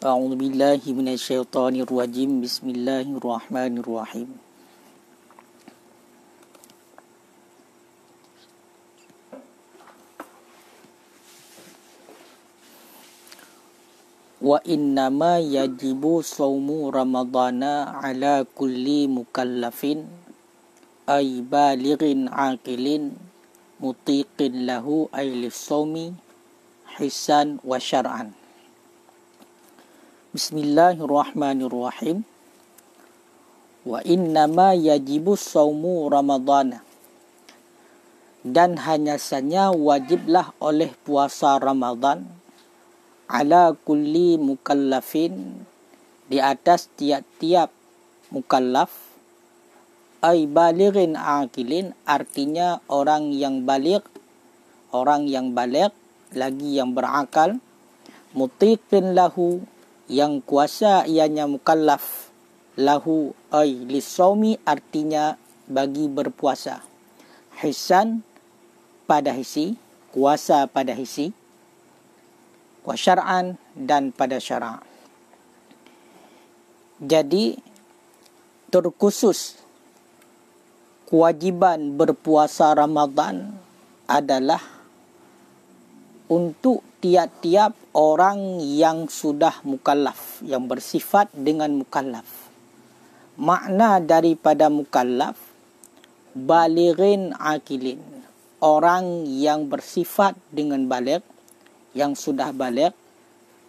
A'udzu billahi minasyaitonir rajim. Bismillahirrahmanirrahim. Wa innama yajibu shaumu ramadhana ala kulli mukallafin ay balighin aqilin mutiqin lahu ay lis-shaumi hisan wa syar'an. Bismillahirrahmanirrahim. Wa innama yajibu shaumu ramadhana, dan hanya saja wajiblah oleh puasa Ramadan ala kulli mukallafin, di atas tiap-tiap mukallaf, ay balighin aqilin, artinya orang yang baligh, lagi yang berakal, mutiqin lahu, yang kuasa ianya mukallaf, lahu ay lisaumi, artinya bagi berpuasa, hisan pada hisi, kuasa pada hisi, wa syar'an, dan pada syara'. Jadi terkhusus kewajiban berpuasa Ramadan adalah untuk tiap-tiap orang yang sudah mukallaf, yang bersifat dengan mukallaf. Makna daripada mukallaf, balighin aqilin, orang yang bersifat dengan baligh, yang sudah baligh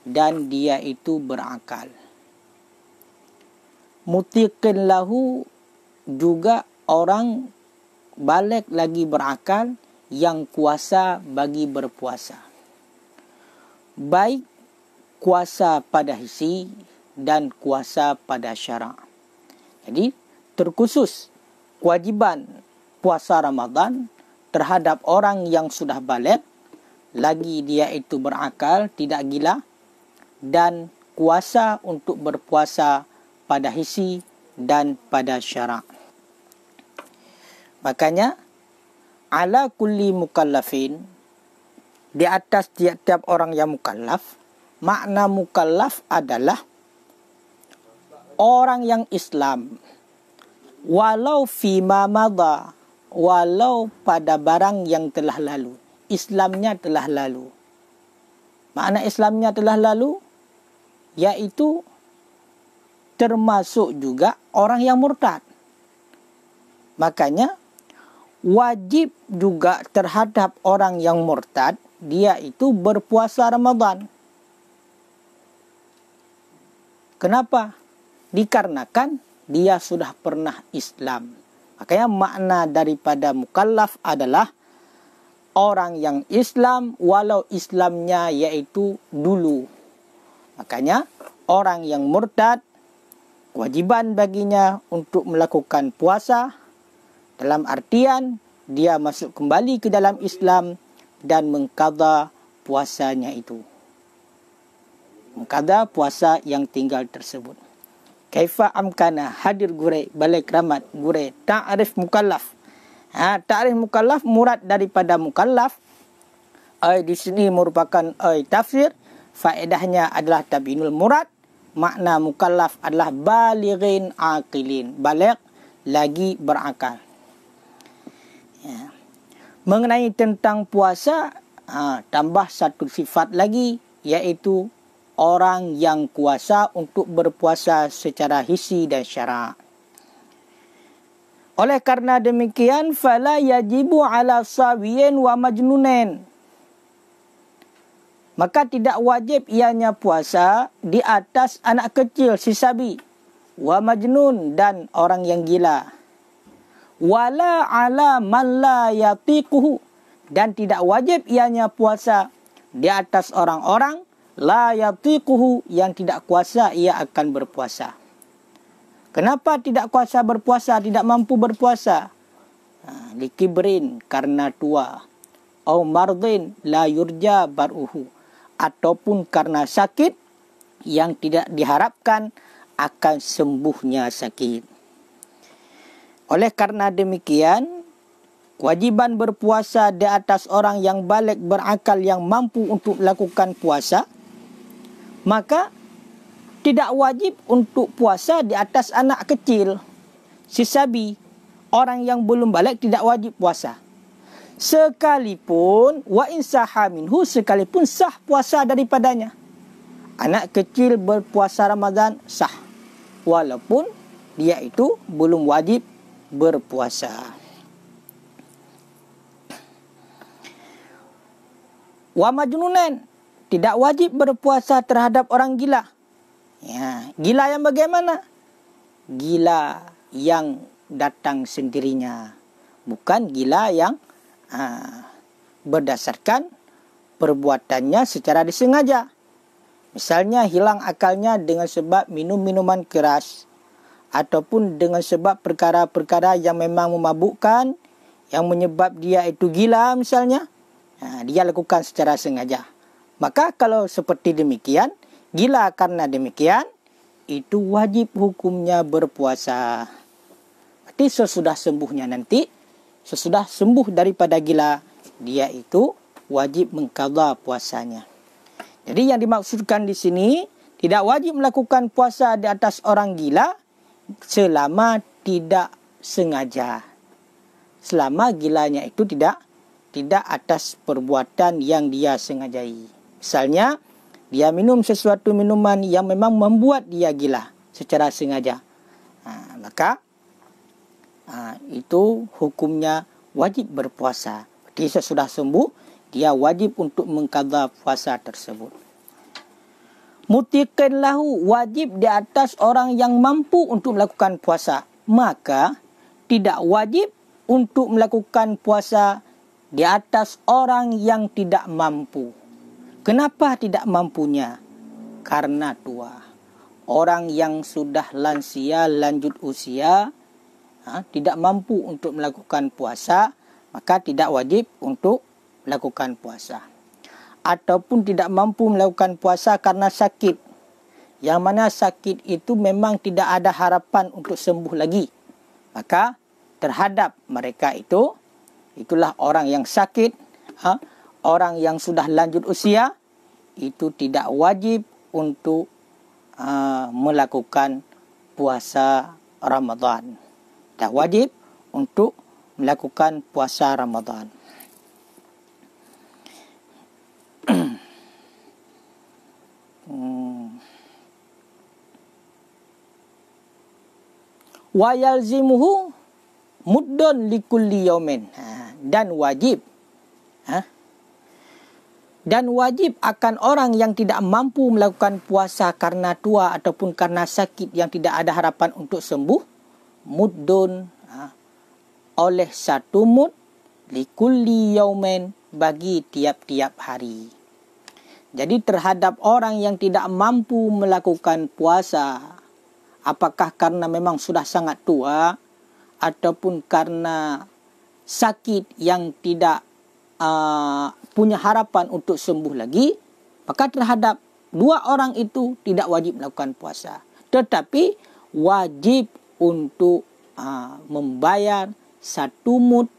dan dia itu berakal. Mutiqin lahu, juga orang baligh lagi berakal yang kuasa bagi berpuasa, baik kuasa pada hisi dan kuasa pada syara'. Jadi terkhusus kewajiban puasa Ramadan terhadap orang yang sudah baligh, lagi dia itu berakal, tidak gila, dan kuasa untuk berpuasa pada hisi dan pada syara'. Makanya ala kulli mukallafin, di atas tiap-tiap orang yang mukallaf. Makna mukallaf adalah orang yang Islam, walau fima madha, walau pada barang yang telah lalu. Islamnya telah lalu. Makna Islamnya telah lalu, yaitu termasuk juga orang yang murtad. Makanya wajib juga terhadap orang yang murtad, dia itu berpuasa Ramadan. Kenapa? Dikarenakan dia sudah pernah Islam. Makanya makna daripada mukallaf adalah orang yang Islam, walau Islamnya yaitu dulu. Makanya orang yang murtad, kewajiban baginya untuk melakukan puasa, dalam artian dia masuk kembali ke dalam Islam dan mengqadha puasanya itu. Mengqadha puasa yang tinggal tersebut. Kaifa amkana, hadir gure, balik ramat gure, ta'rif mukallaf. Ta'rif mukallaf, murad daripada mukallaf. Di sini merupakan tafsir. Faedahnya adalah tabinul murad. Makna mukallaf adalah balighin aqilin, baligh lagi berakal. Ya. Mengenai tentang puasa, tambah satu sifat lagi, yaitu orang yang kuasa untuk berpuasa secara hisi dan syara'. Oleh karena demikian, fala yajibu ala sawiyin wa majnunin, maka tidak wajib ianya puasa di atas anak kecil, si sabi, wa majnun, dan orang yang gila. Wala ala man la yatiquhu, dan tidak wajib ianya puasa di atas orang-orang la yatiquhu, yang tidak kuasa ia akan berpuasa. Kenapa tidak kuasa berpuasa, tidak mampu berpuasa? Likibrin, karena tua. Au mardin la yurja baruhu, ataupun karena sakit yang tidak diharapkan akan sembuhnya sakit. Oleh karena demikian, kewajiban berpuasa di atas orang yang baligh berakal yang mampu untuk melakukan puasa, maka Tidak wajib untuk puasa di atas anak kecil, sisabi, orang yang belum balik tidak wajib puasa. Sekalipun wa in sahha minhu, sekalipun sah puasa daripadanya. Anak kecil berpuasa Ramadan sah, walaupun dia itu belum wajib berpuasa. Wa majnunan, tidak wajib berpuasa terhadap orang gila. Ya, gila yang bagaimana? Gila yang datang sendirinya, bukan gila yang berdasarkan perbuatannya secara disengaja. Misalnya hilang akalnya dengan sebab minum minuman keras, ataupun dengan sebab perkara-perkara yang memang memabukkan, yang menyebab dia itu gila misalnya, dia lakukan secara sengaja. Maka kalau seperti demikian, gila karena demikian, itu wajib hukumnya berpuasa. Berarti sesudah sembuhnya nanti, sesudah sembuh daripada gila, dia itu wajib mengqadha puasanya. Jadi yang dimaksudkan di sini, tidak wajib melakukan puasa di atas orang gila selama tidak sengaja. Selama gilanya itu tidak atas perbuatan yang dia sengajai. Misalnya, dia minum sesuatu minuman yang memang membuat dia gila secara sengaja. Maka itu hukumnya wajib berpuasa. Jadi sesudah sembuh, dia wajib untuk mengqadha puasa tersebut. Mutiqin lahu, wajib di atas orang yang mampu untuk melakukan puasa. Maka tidak wajib untuk melakukan puasa di atas orang yang tidak mampu. Kenapa tidak mampunya? Karena tua. Orang yang sudah lansia, lanjut usia, tidak mampu untuk melakukan puasa, maka tidak wajib untuk melakukan puasa. Ataupun tidak mampu melakukan puasa karena sakit, yang mana sakit itu memang tidak ada harapan untuk sembuh lagi. Maka terhadap mereka itu, itulah orang yang sakit, orang yang sudah lanjut usia, itu tidak wajib untuk melakukan puasa Ramadan. Tidak wajib untuk melakukan puasa Ramadan. Wa yalzimuhu muddun likulli yaumin, dan wajib akan orang yang tidak mampu melakukan puasa karena tua ataupun karena sakit yang tidak ada harapan untuk sembuh, muddun, oleh satu mud, likulli yaumin, bagi tiap-tiap hari. Jadi terhadap orang yang tidak mampu melakukan puasa, apakah karena memang sudah sangat tua ataupun karena sakit yang tidak punya harapan untuk sembuh lagi, maka terhadap dua orang itu tidak wajib melakukan puasa. Tetapi wajib untuk membayar satu mud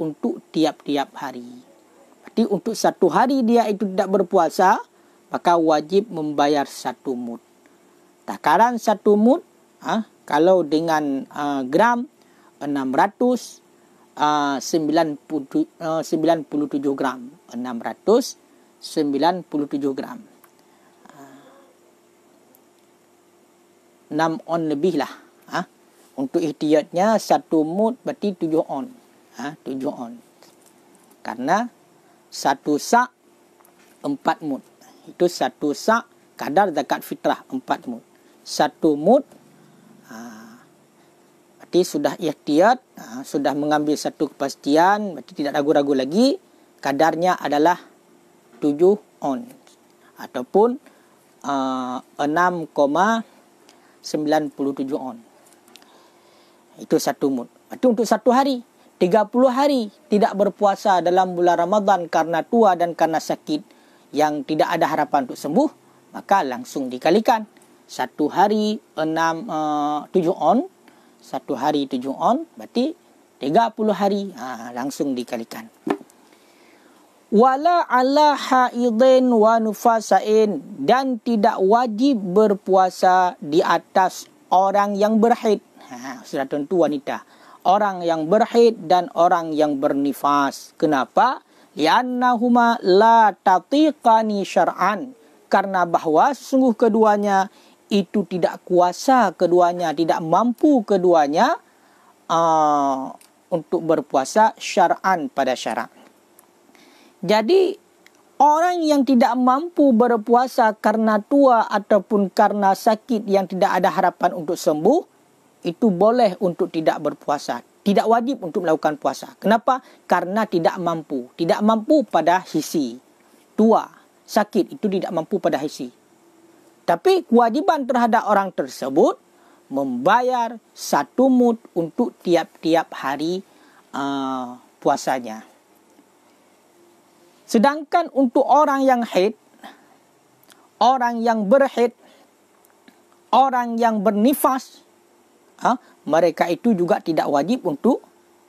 untuk tiap-tiap hari. Berarti untuk satu hari dia itu tidak berpuasa, maka wajib membayar satu mud. Takaran satu mud, kalau dengan gram 697 gram. 697 gram. 6 on lebih lah. Untuk ihtiyatnya satu mud berarti 7 on. 7 on. Karena satu sak 4 mud. Itu satu sak kadar zakat fitrah 4 mud. Satu mud berarti sudah ihtiyat, sudah mengambil satu kepastian, berarti tidak ragu-ragu lagi, kadarnya adalah 7 on ataupun 6,97 on. Itu satu mud. Berarti untuk satu hari, 30 hari tidak berpuasa dalam bulan Ramadan karena tua dan karena sakit yang tidak ada harapan untuk sembuh, maka langsung dikalikan. Satu hari 7 on, satu hari 7 on, berarti 30 hari, langsung dikalikan. Wala ala haidin wa nufasain, dan tidak wajib berpuasa di atas orang yang berhaid. Sudah tentu wanita. Orang yang berhaid dan orang yang bernifas. Kenapa? Li'annahuma la tatiqani syar'an. Karena bahawa sesungguh keduanya itu tidak kuasa keduanya, tidak mampu keduanya untuk berpuasa syar'an pada syarak. Jadi orang yang tidak mampu berpuasa karena tua ataupun karena sakit yang tidak ada harapan untuk sembuh, itu boleh untuk tidak berpuasa. Tidak wajib untuk melakukan puasa. Kenapa? Karena tidak mampu. Tidak mampu pada hisi. Tua, sakit itu tidak mampu pada hisi. Tapi kewajiban terhadap orang tersebut membayar 1 mud untuk tiap-tiap hari puasanya. Sedangkan untuk orang yang haid, orang yang berhaid, orang yang bernifas, mereka itu juga tidak wajib untuk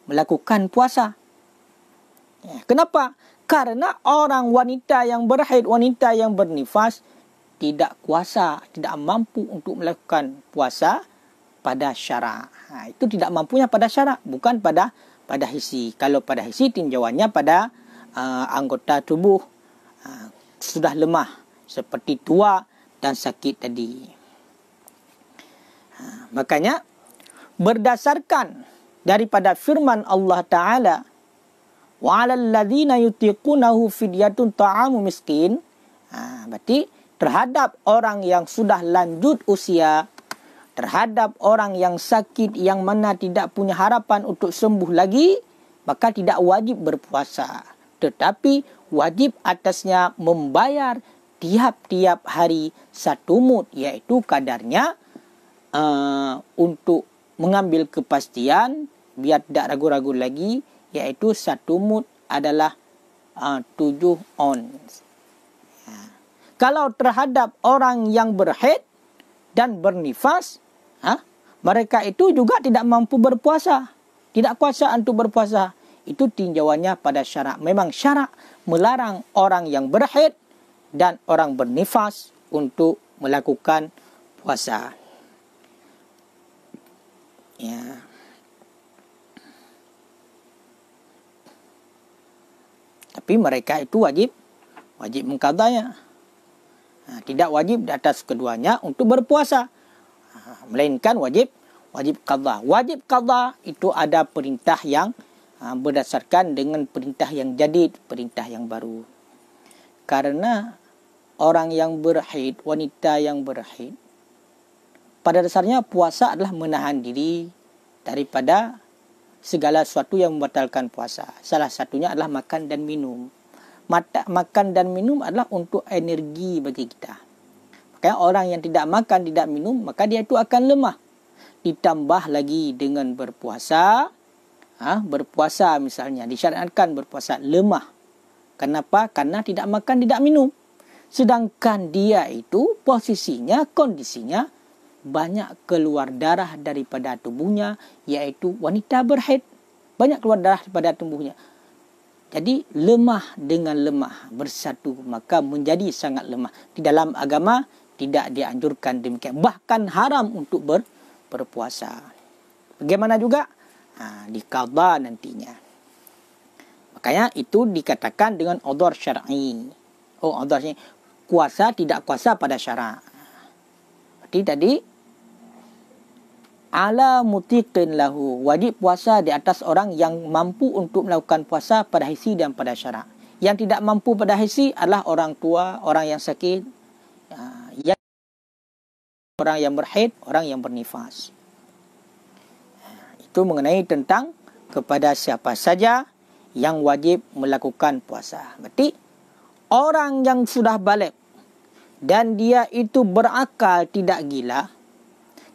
melakukan puasa. Kenapa? Karena orang wanita yang berhaid, wanita yang bernifas tidak kuasa, tidak mampu untuk melakukan puasa pada syarak. Itu tidak mampunya pada syarak, bukan pada hisi. Kalau pada hisi tinjauannya pada anggota tubuh sudah lemah seperti tua dan sakit tadi. Makanya berdasarkan daripada firman Allah Ta'ala, wa 'alal ladzina yutiqunahu fidyatun ta'amu miskin, berarti terhadap orang yang sudah lanjut usia, terhadap orang yang sakit yang mana tidak punya harapan untuk sembuh lagi, maka tidak wajib berpuasa, tetapi wajib atasnya membayar tiap-tiap hari 1 mud, iaitu kadarnya untuk mengambil kepastian biar tidak ragu-ragu lagi, iaitu 1 mud adalah 7 ons. Kalau terhadap orang yang berhaid dan bernifas, mereka itu juga tidak mampu berpuasa, tidak kuasa untuk berpuasa. Itu tinjauannya pada syarak. Memang syarak melarang orang yang berhaid dan orang bernifas untuk melakukan puasa. Ya. Tapi mereka itu wajib mengqadanya. Tidak wajib di atas keduanya untuk berpuasa, melainkan wajib qadha. Wajib qadha itu ada perintah yang berdasarkan dengan perintah yang jadid, perintah yang baru. Karena orang yang berhaid, wanita yang berhaid, pada dasarnya puasa adalah menahan diri daripada segala sesuatu yang membatalkan puasa. Salah satunya adalah makan dan minum. Makan dan minum adalah untuk energi bagi kita. Makanya orang yang tidak makan, tidak minum, maka dia itu akan lemah. Ditambah lagi dengan berpuasa, berpuasa misalnya, disyariatkan berpuasa, lemah. Kenapa? Karena tidak makan, tidak minum. Sedangkan dia itu posisinya, kondisinya banyak keluar darah daripada tubuhnya, iaitu wanita berhaid. Banyak keluar darah daripada tubuhnya. Jadi lemah dengan lemah bersatu, maka menjadi sangat lemah. Di dalam agama tidak dianjurkan demikian. Bahkan haram untuk berpuasa. Bagaimana juga? Di qadha nantinya. Makanya itu dikatakan dengan udhur syar'i. Udhur syar'i. Kuasa tidak kuasa pada syarak. Berarti tadi ala mutiqin lahu, wajib puasa di atas orang yang mampu untuk melakukan puasa pada hisi dan pada syarak. Yang tidak mampu pada hisi adalah orang tua, orang yang sakit, orang yang berhaid, orang yang bernifas. Itu mengenai tentang kepada siapa saja yang wajib melakukan puasa. Berarti orang yang sudah balik dan dia itu berakal, tidak gila,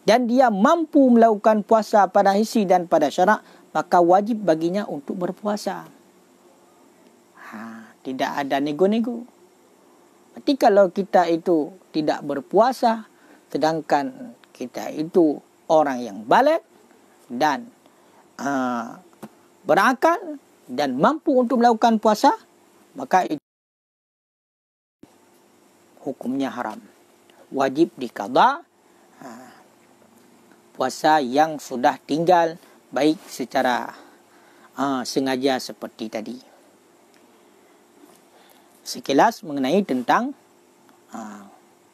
dan dia mampu melakukan puasa pada hisi dan pada syarak, maka wajib baginya untuk berpuasa. Tidak ada nego-nego. Berarti kalau kita itu tidak berpuasa, sedangkan kita itu orang yang balik dan berakal dan mampu untuk melakukan puasa, maka itu hukumnya haram. Wajib diqadha puasa yang sudah tinggal, baik secara sengaja seperti tadi. Sekilas mengenai tentang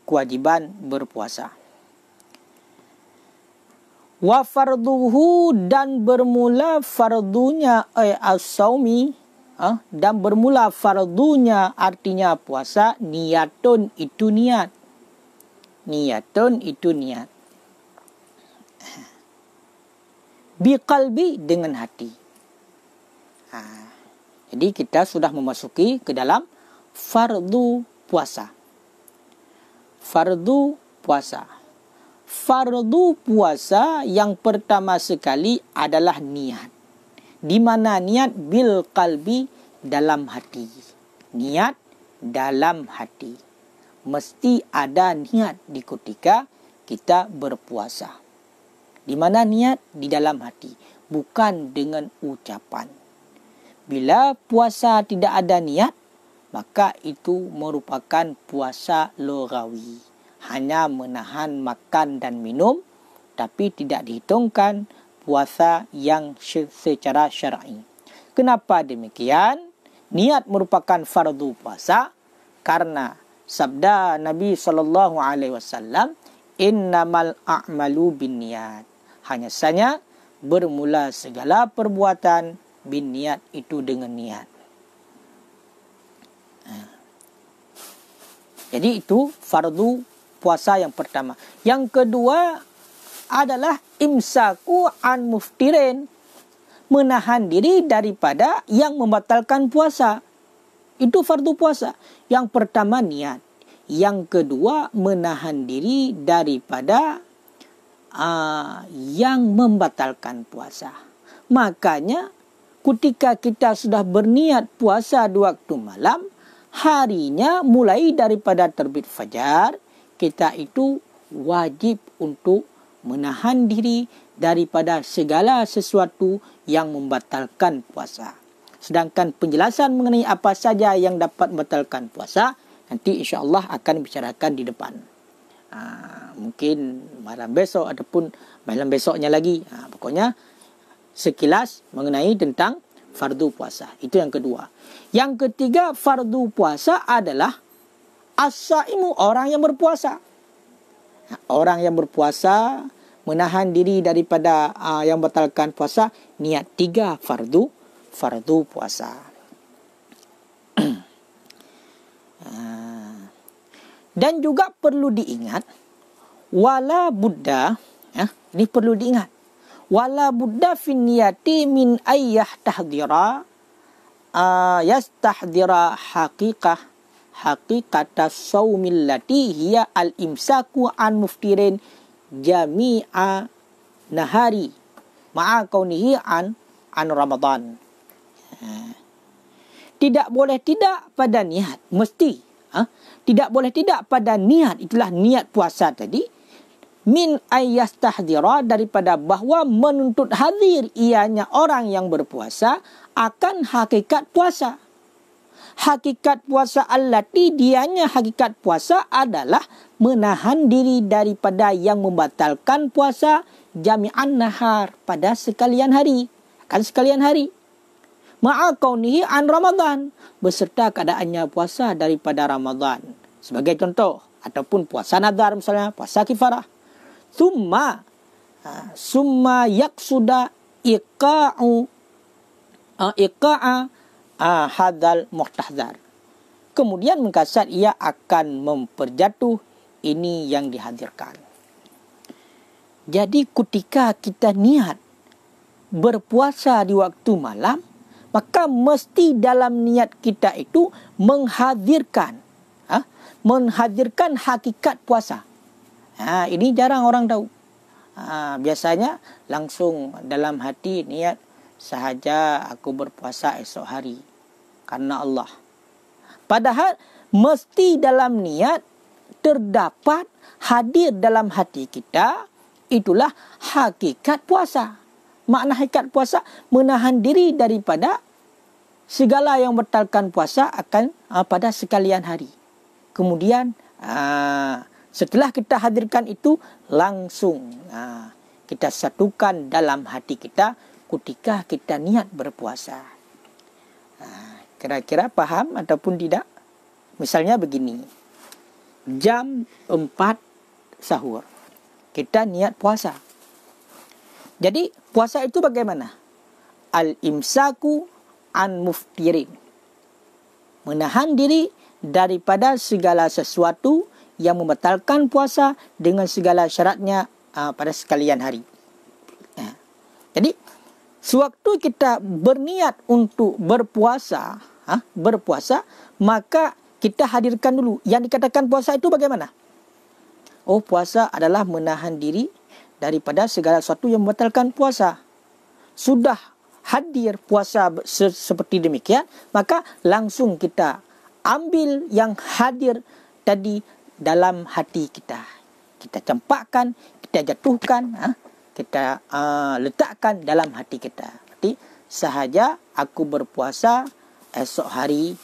kewajiban berpuasa. Wa farduhu, dan bermula fardunya as-saumi, dan bermula fardunya artinya puasa, niyatun itu niat. Niyatun itu niat. Biqalbi, dengan hati. Jadi kita sudah memasuki ke dalam fardu puasa. Fardu puasa. Fardu puasa yang pertama sekali adalah niat. Di mana niat? Bil qalbi, dalam hati. Niat dalam hati. Mesti ada niat di ketika kita berpuasa. Di mana niat? Di dalam hati, bukan dengan ucapan. Bila puasa tidak ada niat, maka itu merupakan puasa lughawi. Hanya menahan makan dan minum, tapi tidak dihitungkan puasa yang secara syar'i. Kenapa demikian? Niat merupakan fardu puasa karena sabda Nabi SAW, innamal a'malu binniyat. Hanya saja bermula segala perbuatan binniyat, itu dengan niat. Jadi itu fardu puasa yang pertama. Yang kedua adalah imsaku an muftirin, menahan diri daripada yang membatalkan puasa. Itu fardu puasa. Yang pertama niat. Yang kedua menahan diri daripada yang membatalkan puasa. Makanya ketika kita sudah berniat puasa di waktu malam, harinya mulai daripada terbit fajar, kita itu wajib untuk menahan diri daripada segala sesuatu yang membatalkan puasa. Sedangkan penjelasan mengenai apa saja yang dapat membatalkan puasa, nanti insya-Allah akan dibicarakan di depan. Mungkin malam besok ataupun malam besoknya lagi. Pokoknya sekilas mengenai tentang fardu puasa. Itu yang kedua. Yang ketiga, fardu puasa adalah as-saimu, orang yang berpuasa. Orang yang berpuasa menahan diri daripada yang membatalkan puasa, niat 3 fardu puasa. Dan juga perlu diingat, wala buddha, ini perlu diingat, wala buddha fin niyati min ayyah tahdira yastahdira haqiqata saumil lati hiya al-imsaku an muftirin jami'a nahari ma'a kaunihi an Ramadan. Tidak boleh tidak pada niat, mesti. Tidak boleh tidak pada niat, itulah niat puasa tadi. Min ayyastahdira, daripada bahawa menuntut hadir ianya orang yang berpuasa akan hakikat puasa. Hakikat puasa allati, dianya hakikat puasa adalah menahan diri daripada yang membatalkan puasa jami'an nahar, pada sekalian hari. Akan sekalian hari. Ma'a kaunihi an Ramadan, beserta keadaannya puasa daripada Ramadan. Sebagai contoh, ataupun puasa nadar misalnya, puasa kifarah. Summa yaksuda iqa'a hadal muhtahzar. Kemudian mengkasat ia akan memperjatuh ini yang dihadirkan. Jadi ketika kita niat berpuasa di waktu malam, maka mesti dalam niat kita itu menghadirkan hakikat puasa. Ini jarang orang tahu. Biasanya langsung dalam hati niat, sahaja aku berpuasa esok hari karena Allah. Padahal mesti dalam niat terdapat hadir dalam hati kita, itulah hakikat puasa. Makna hakikat puasa, menahan diri daripada segala yang membatalkan puasa akan pada sekalian hari. Kemudian setelah kita hadirkan itu, langsung kita satukan dalam hati kita ketika kita niat berpuasa. Kira-kira paham ataupun tidak? Misalnya begini, jam 4 sahur, kita niat puasa. Jadi puasa itu bagaimana? Al-imsaku an muftirin, menahan diri daripada segala sesuatu yang membatalkan puasa dengan segala syaratnya pada sekalian hari. Jadi sewaktu kita berniat untuk berpuasa, maka kita hadirkan dulu. Yang dikatakan puasa itu bagaimana? Oh, puasa adalah menahan diri daripada segala sesuatu yang membatalkan puasa. Sudah hadir puasa seperti demikian, maka langsung kita ambil yang hadir tadi dalam hati kita. Kita campakkan, kita jatuhkan, kita letakkan dalam hati kita. Berarti sahaja aku berpuasa esok hari,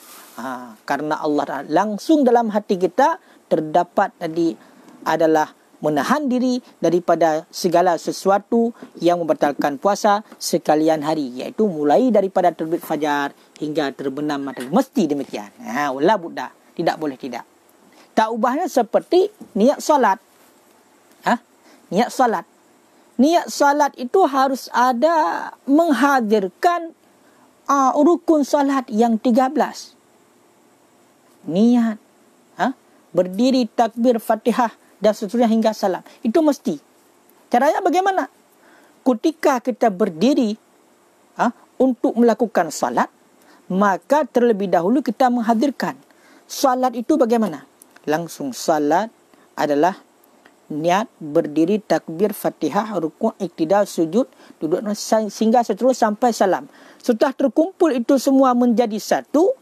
karena Allah langsung dalam hati kita terdapat tadi adalah menahan diri daripada segala sesuatu yang membatalkan puasa sekalian hari, iaitu mulai daripada terbit fajar hingga terbenam matahari. Mesti demikian. Wala budda, tidak boleh tidak. Tak ubahnya seperti niat solat. Niat solat. Niat solat itu harus ada menghadirkan rukun solat yang 13. Niat, berdiri, takbir, Fatihah dan seterusnya hingga salam. Itu mesti. Caranya bagaimana? Ketika kita berdiri untuk melakukan salat, maka terlebih dahulu kita menghadirkan salat itu bagaimana? Langsung salat adalah niat berdiri, takbir, Fatihah, rukuk, iktidal, sujud, duduk sehingga seterusnya sampai salam. Setelah terkumpul itu semua menjadi satu,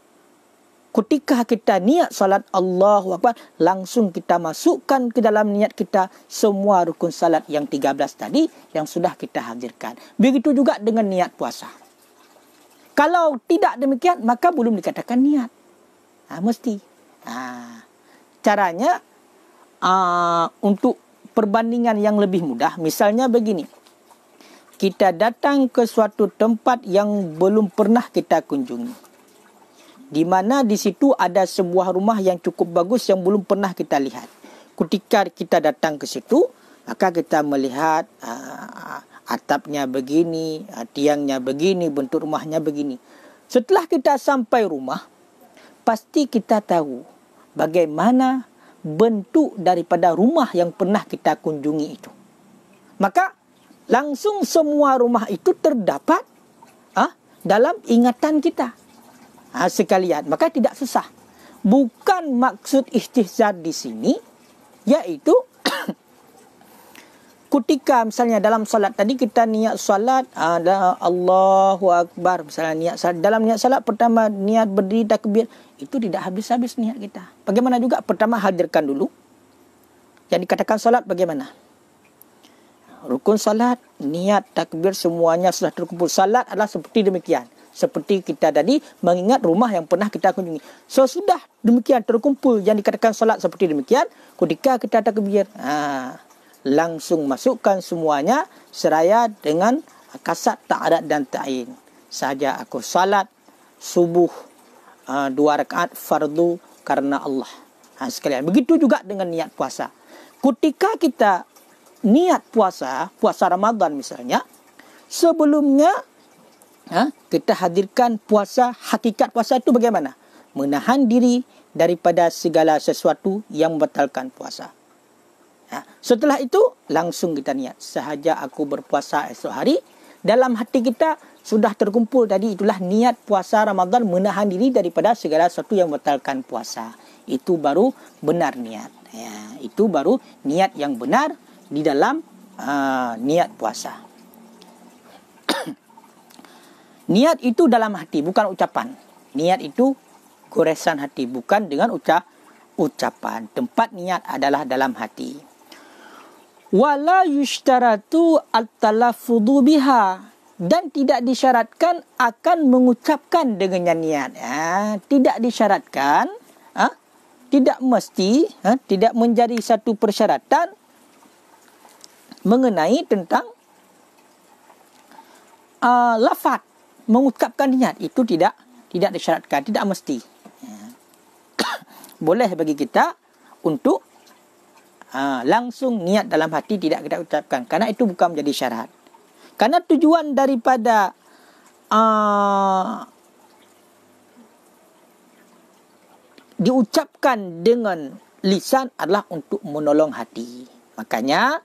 ketika kita niat salat Allahu Akbar, langsung kita masukkan ke dalam niat kita semua rukun salat yang 13 tadi yang sudah kita hadirkan. Begitu juga dengan niat puasa. Kalau tidak demikian, maka belum dikatakan niat. Mesti. Caranya untuk perbandingan yang lebih mudah, misalnya begini. Kita datang ke suatu tempat yang belum pernah kita kunjungi, di mana di situ ada sebuah rumah yang cukup bagus yang belum pernah kita lihat. Ketika kita datang ke situ, maka kita melihat atapnya begini, tiangnya begini, bentuk rumahnya begini. Setelah kita sampai rumah, pasti kita tahu bagaimana bentuk daripada rumah yang pernah kita kunjungi itu. Maka langsung semua rumah itu terdapat dalam ingatan kita sekalian. Maka tidak susah. Bukan maksud istihzar di sini, yaitu ketika misalnya dalam salat tadi kita niat salat Allahu Akbar, misalnya niat salat, dalam niat salat pertama niat berdiri takbir, itu tidak habis-habis niat kita. Bagaimana juga pertama hadirkan dulu yang dikatakan salat bagaimana? Rukun salat, niat, takbir semuanya sudah terkumpul. Salat adalah seperti demikian. Seperti kita tadi mengingat rumah yang pernah kita kunjungi. So sudah demikian terkumpul yang dikatakan salat seperti demikian, ketika kita takbir, langsung masukkan semuanya seraya dengan kasat ta'adat dan ta'in. Saja aku salat subuh 2 rakaat fardu karena Allah. Sekalian. Begitu juga dengan niat puasa. Ketika kita niat puasa Ramadan misalnya, sebelumnya kita hadirkan puasa, hakikat puasa itu bagaimana? Menahan diri daripada segala sesuatu yang membatalkan puasa. Setelah itu langsung kita niat, sahaja aku berpuasa esok hari. Dalam hati kita sudah terkumpul tadi, itulah niat puasa Ramadan, menahan diri daripada segala sesuatu yang membatalkan puasa. Itu baru benar niat. Itu baru niat yang benar di dalam niat puasa. Niat itu dalam hati, bukan ucapan. Niat itu goresan hati, bukan dengan ucapan. Tempat niat adalah dalam hati. Wala yushtaratu at-talaffudu biha, dan tidak disyaratkan akan mengucapkan dengannya niat. Tidak disyaratkan, tidak mesti, tidak menjadi satu persyaratan mengenai tentang lafaz mengucapkan niat. Itu tidak disyaratkan, tidak mesti. Boleh bagi kita untuk langsung niat dalam hati, tidak kita ucapkan, karena itu bukan menjadi syarat. Karena tujuan daripada diucapkan dengan lisan adalah untuk menolong hati. Makanya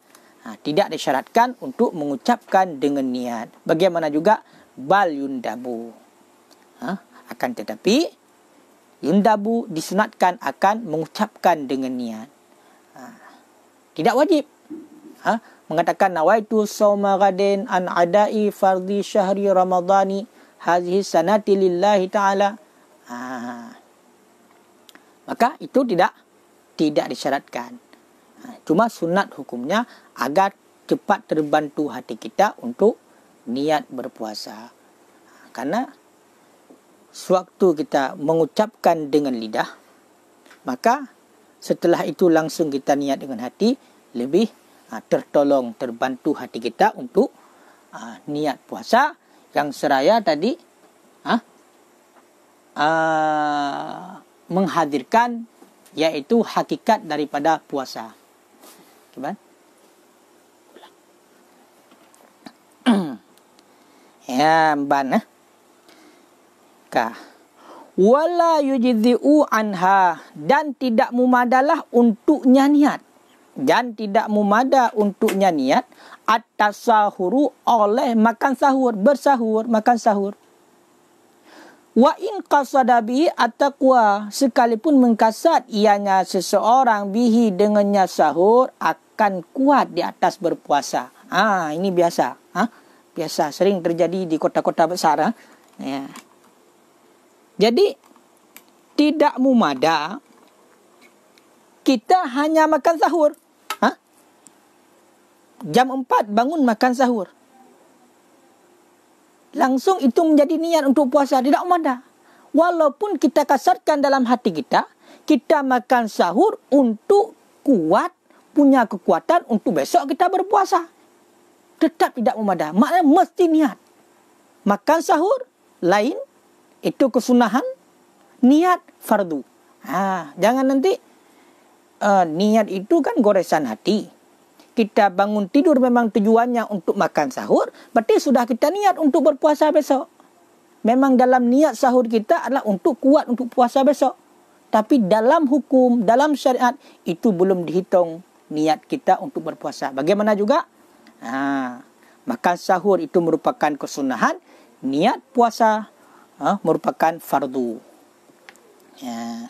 tidak disyaratkan untuk mengucapkan dengan niat. Bagaimana juga bal yundabu. Akan tetapi yundabu disunatkan akan mengucapkan dengan niat. Tidak wajib. Mengatakan nawaitu shauma ghadin an adai fardhi syahri ramadhani hadhihi sanati lillahi ta'ala. Maka itu tidak disyaratkan. Cuma sunat hukumnya agar cepat terbantu hati kita untuk niat berpuasa. Karena sewaktu kita mengucapkan dengan lidah, maka setelah itu langsung kita niat dengan hati, lebih tertolong, terbantu hati kita untuk niat puasa yang seraya tadi menghadirkan yaitu hakikat daripada puasa. Cuba. Ya, ban. Wala yujzi'u anha, dan tidak memadalah untuknya niat. Dan tidak memada untuknya niat at-tasahuru oleh makan sahur, bersahur, makan sahur. Wa in qasada bihi at-taqwa, sekalipun mengkasat ianya seseorang bihi dengannya sahur, akan kuat di atas berpuasa. Ini biasa. Biasa sering terjadi di kota-kota besar. Ya. Jadi tidak memada kita hanya makan sahur. Jam 4 bangun makan sahur. Langsung itu menjadi niat untuk puasa. Tidak ada. Walaupun kita kasarkan dalam hati kita, kita makan sahur untuk kuat, punya kekuatan untuk besok kita berpuasa. Tetap tidak memada. Maknanya mesti niat. Makan sahur, lain. Itu kesunahan. Niat fardu. Jangan nanti niat itu kan goresan hati. Kita bangun tidur memang tujuannya untuk makan sahur, berarti sudah kita niat untuk berpuasa besok. Memang dalam niat sahur kita adalah untuk kuat untuk puasa besok. Tapi dalam hukum, dalam syariat, itu belum dihitung niat kita untuk berpuasa. Bagaimana juga? Makan sahur itu merupakan kesunahan, niat puasa merupakan fardu. Ya.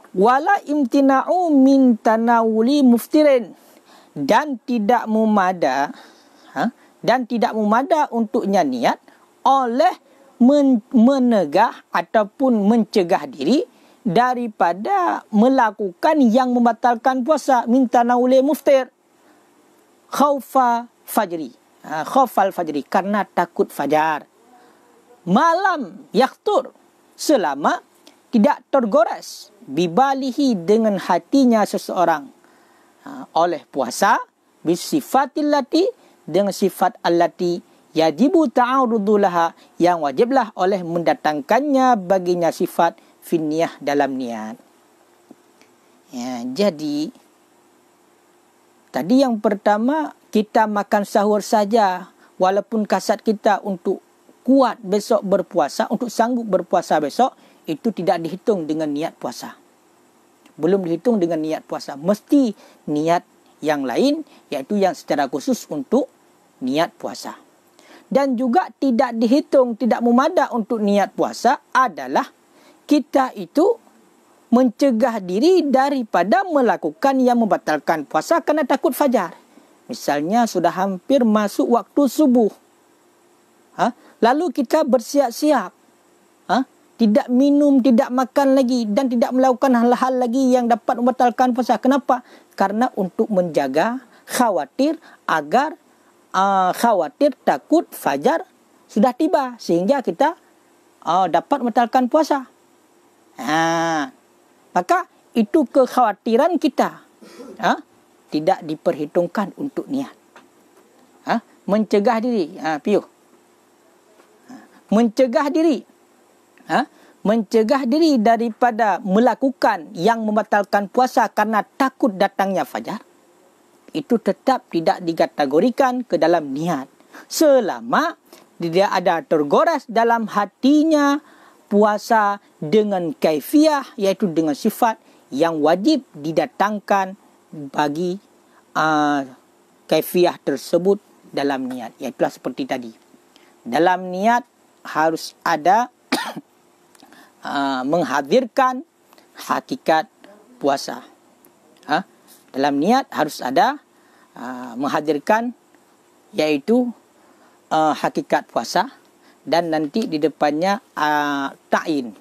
Wala imtina'u min tanawuli muftirin, dan tidak memada untuknya niat oleh menegah ataupun mencegah diri daripada melakukan yang membatalkan puasa. Min tanawuli muftir khawfal fajri, karena takut fajar. Malam yakhtur, selama tidak tergores bibalihi dengan hatinya seseorang oleh puasa, bisifatillati dengan sifat allati yajibu ta'arudu laha, yang wajiblah oleh mendatangkannya baginya sifat finniyah dalam niat. Ya, jadi tadi yang pertama, kita makan sahur saja walaupun kasat kita untuk kuat besok berpuasa, untuk sanggup berpuasa besok, itu tidak dihitung dengan niat puasa. Belum dihitung dengan niat puasa. Mesti niat yang lain, yaitu yang secara khusus untuk niat puasa. Dan juga tidak dihitung, tidak memada untuk niat puasa adalah kita itu mencegah diri daripada melakukan yang membatalkan puasa karena takut fajar. Misalnya sudah hampir masuk waktu subuh. Lalu kita bersiap-siap. Tidak minum, tidak makan lagi dan tidak melakukan hal-hal lagi yang dapat membatalkan puasa. Kenapa? Karena untuk menjaga, khawatir agar khawatir takut fajar sudah tiba sehingga kita dapat membatalkan puasa. Maka itu kekhawatiran kita tidak diperhitungkan untuk niat. Mencegah diri, piuh. Mencegah diri. Mencegah diri daripada melakukan yang membatalkan puasa karena takut datangnya fajar, itu tetap tidak dikategorikan ke dalam niat. Selama dia ada tergores dalam hatinya puasa dengan kaifiah, iaitu dengan sifat yang wajib didatangkan bagi kaifiah tersebut dalam niat. Iaitulah seperti tadi. Dalam niat harus ada menghadirkan hakikat puasa. Dalam niat harus ada menghadirkan iaitu hakikat puasa, dan nanti di depannya ta'in.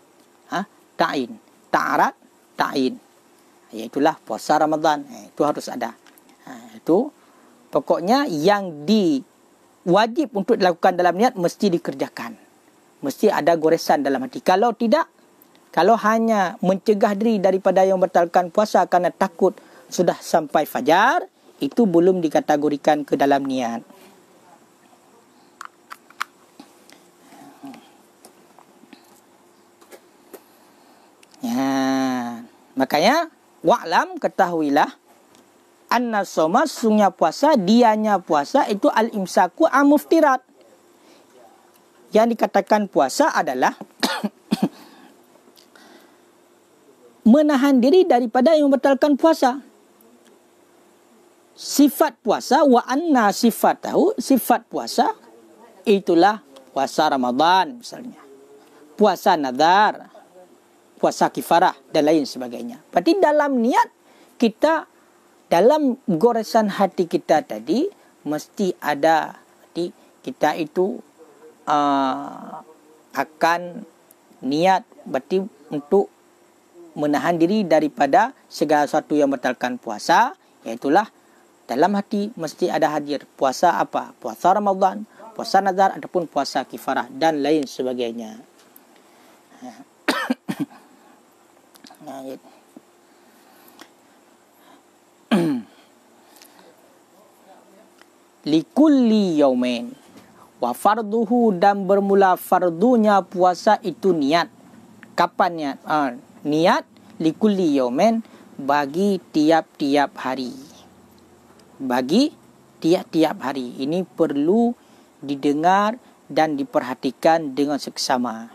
Ta'in. Ta'arat, ta'in. Iaitulah puasa Ramadan. Itu harus ada. Itu pokoknya yang wajib untuk dilakukan dalam niat mesti dikerjakan. Mesti ada goresan dalam hati. Kalau tidak, kalau hanya mencegah diri daripada yang membatalkan puasa karena takut sudah sampai fajar, itu belum dikategorikan ke dalam niat. Makanya wa'lam, ketahuilah, anna soma, sungguhnya puasa, dianya puasa itu al-imsaku amuftirat. Yang dikatakan puasa adalah menahan diri daripada yang membatalkan puasa. Sifat puasa, wa anna sifatahu, sifat puasa itulah puasa Ramadan misalnya, puasa nadar, puasa kifarah dan lain sebagainya. Berarti dalam niat kita, dalam goresan hati kita tadi mesti ada, kita itu akan niat berarti untuk menahan diri daripada segala sesuatu yang membatalkan puasa. Iaitulah dalam hati mesti ada hadir puasa apa? Puasa Ramadan, puasa nazar ataupun puasa kifarah dan lain sebagainya. Likulli yaumin wa farduhu, dan bermula fardunya puasa itu niat. Kapan niat? Niat likulli yaumin, bagi tiap-tiap hari. Bagi tiap-tiap hari. Ini perlu didengar dan diperhatikan dengan seksama.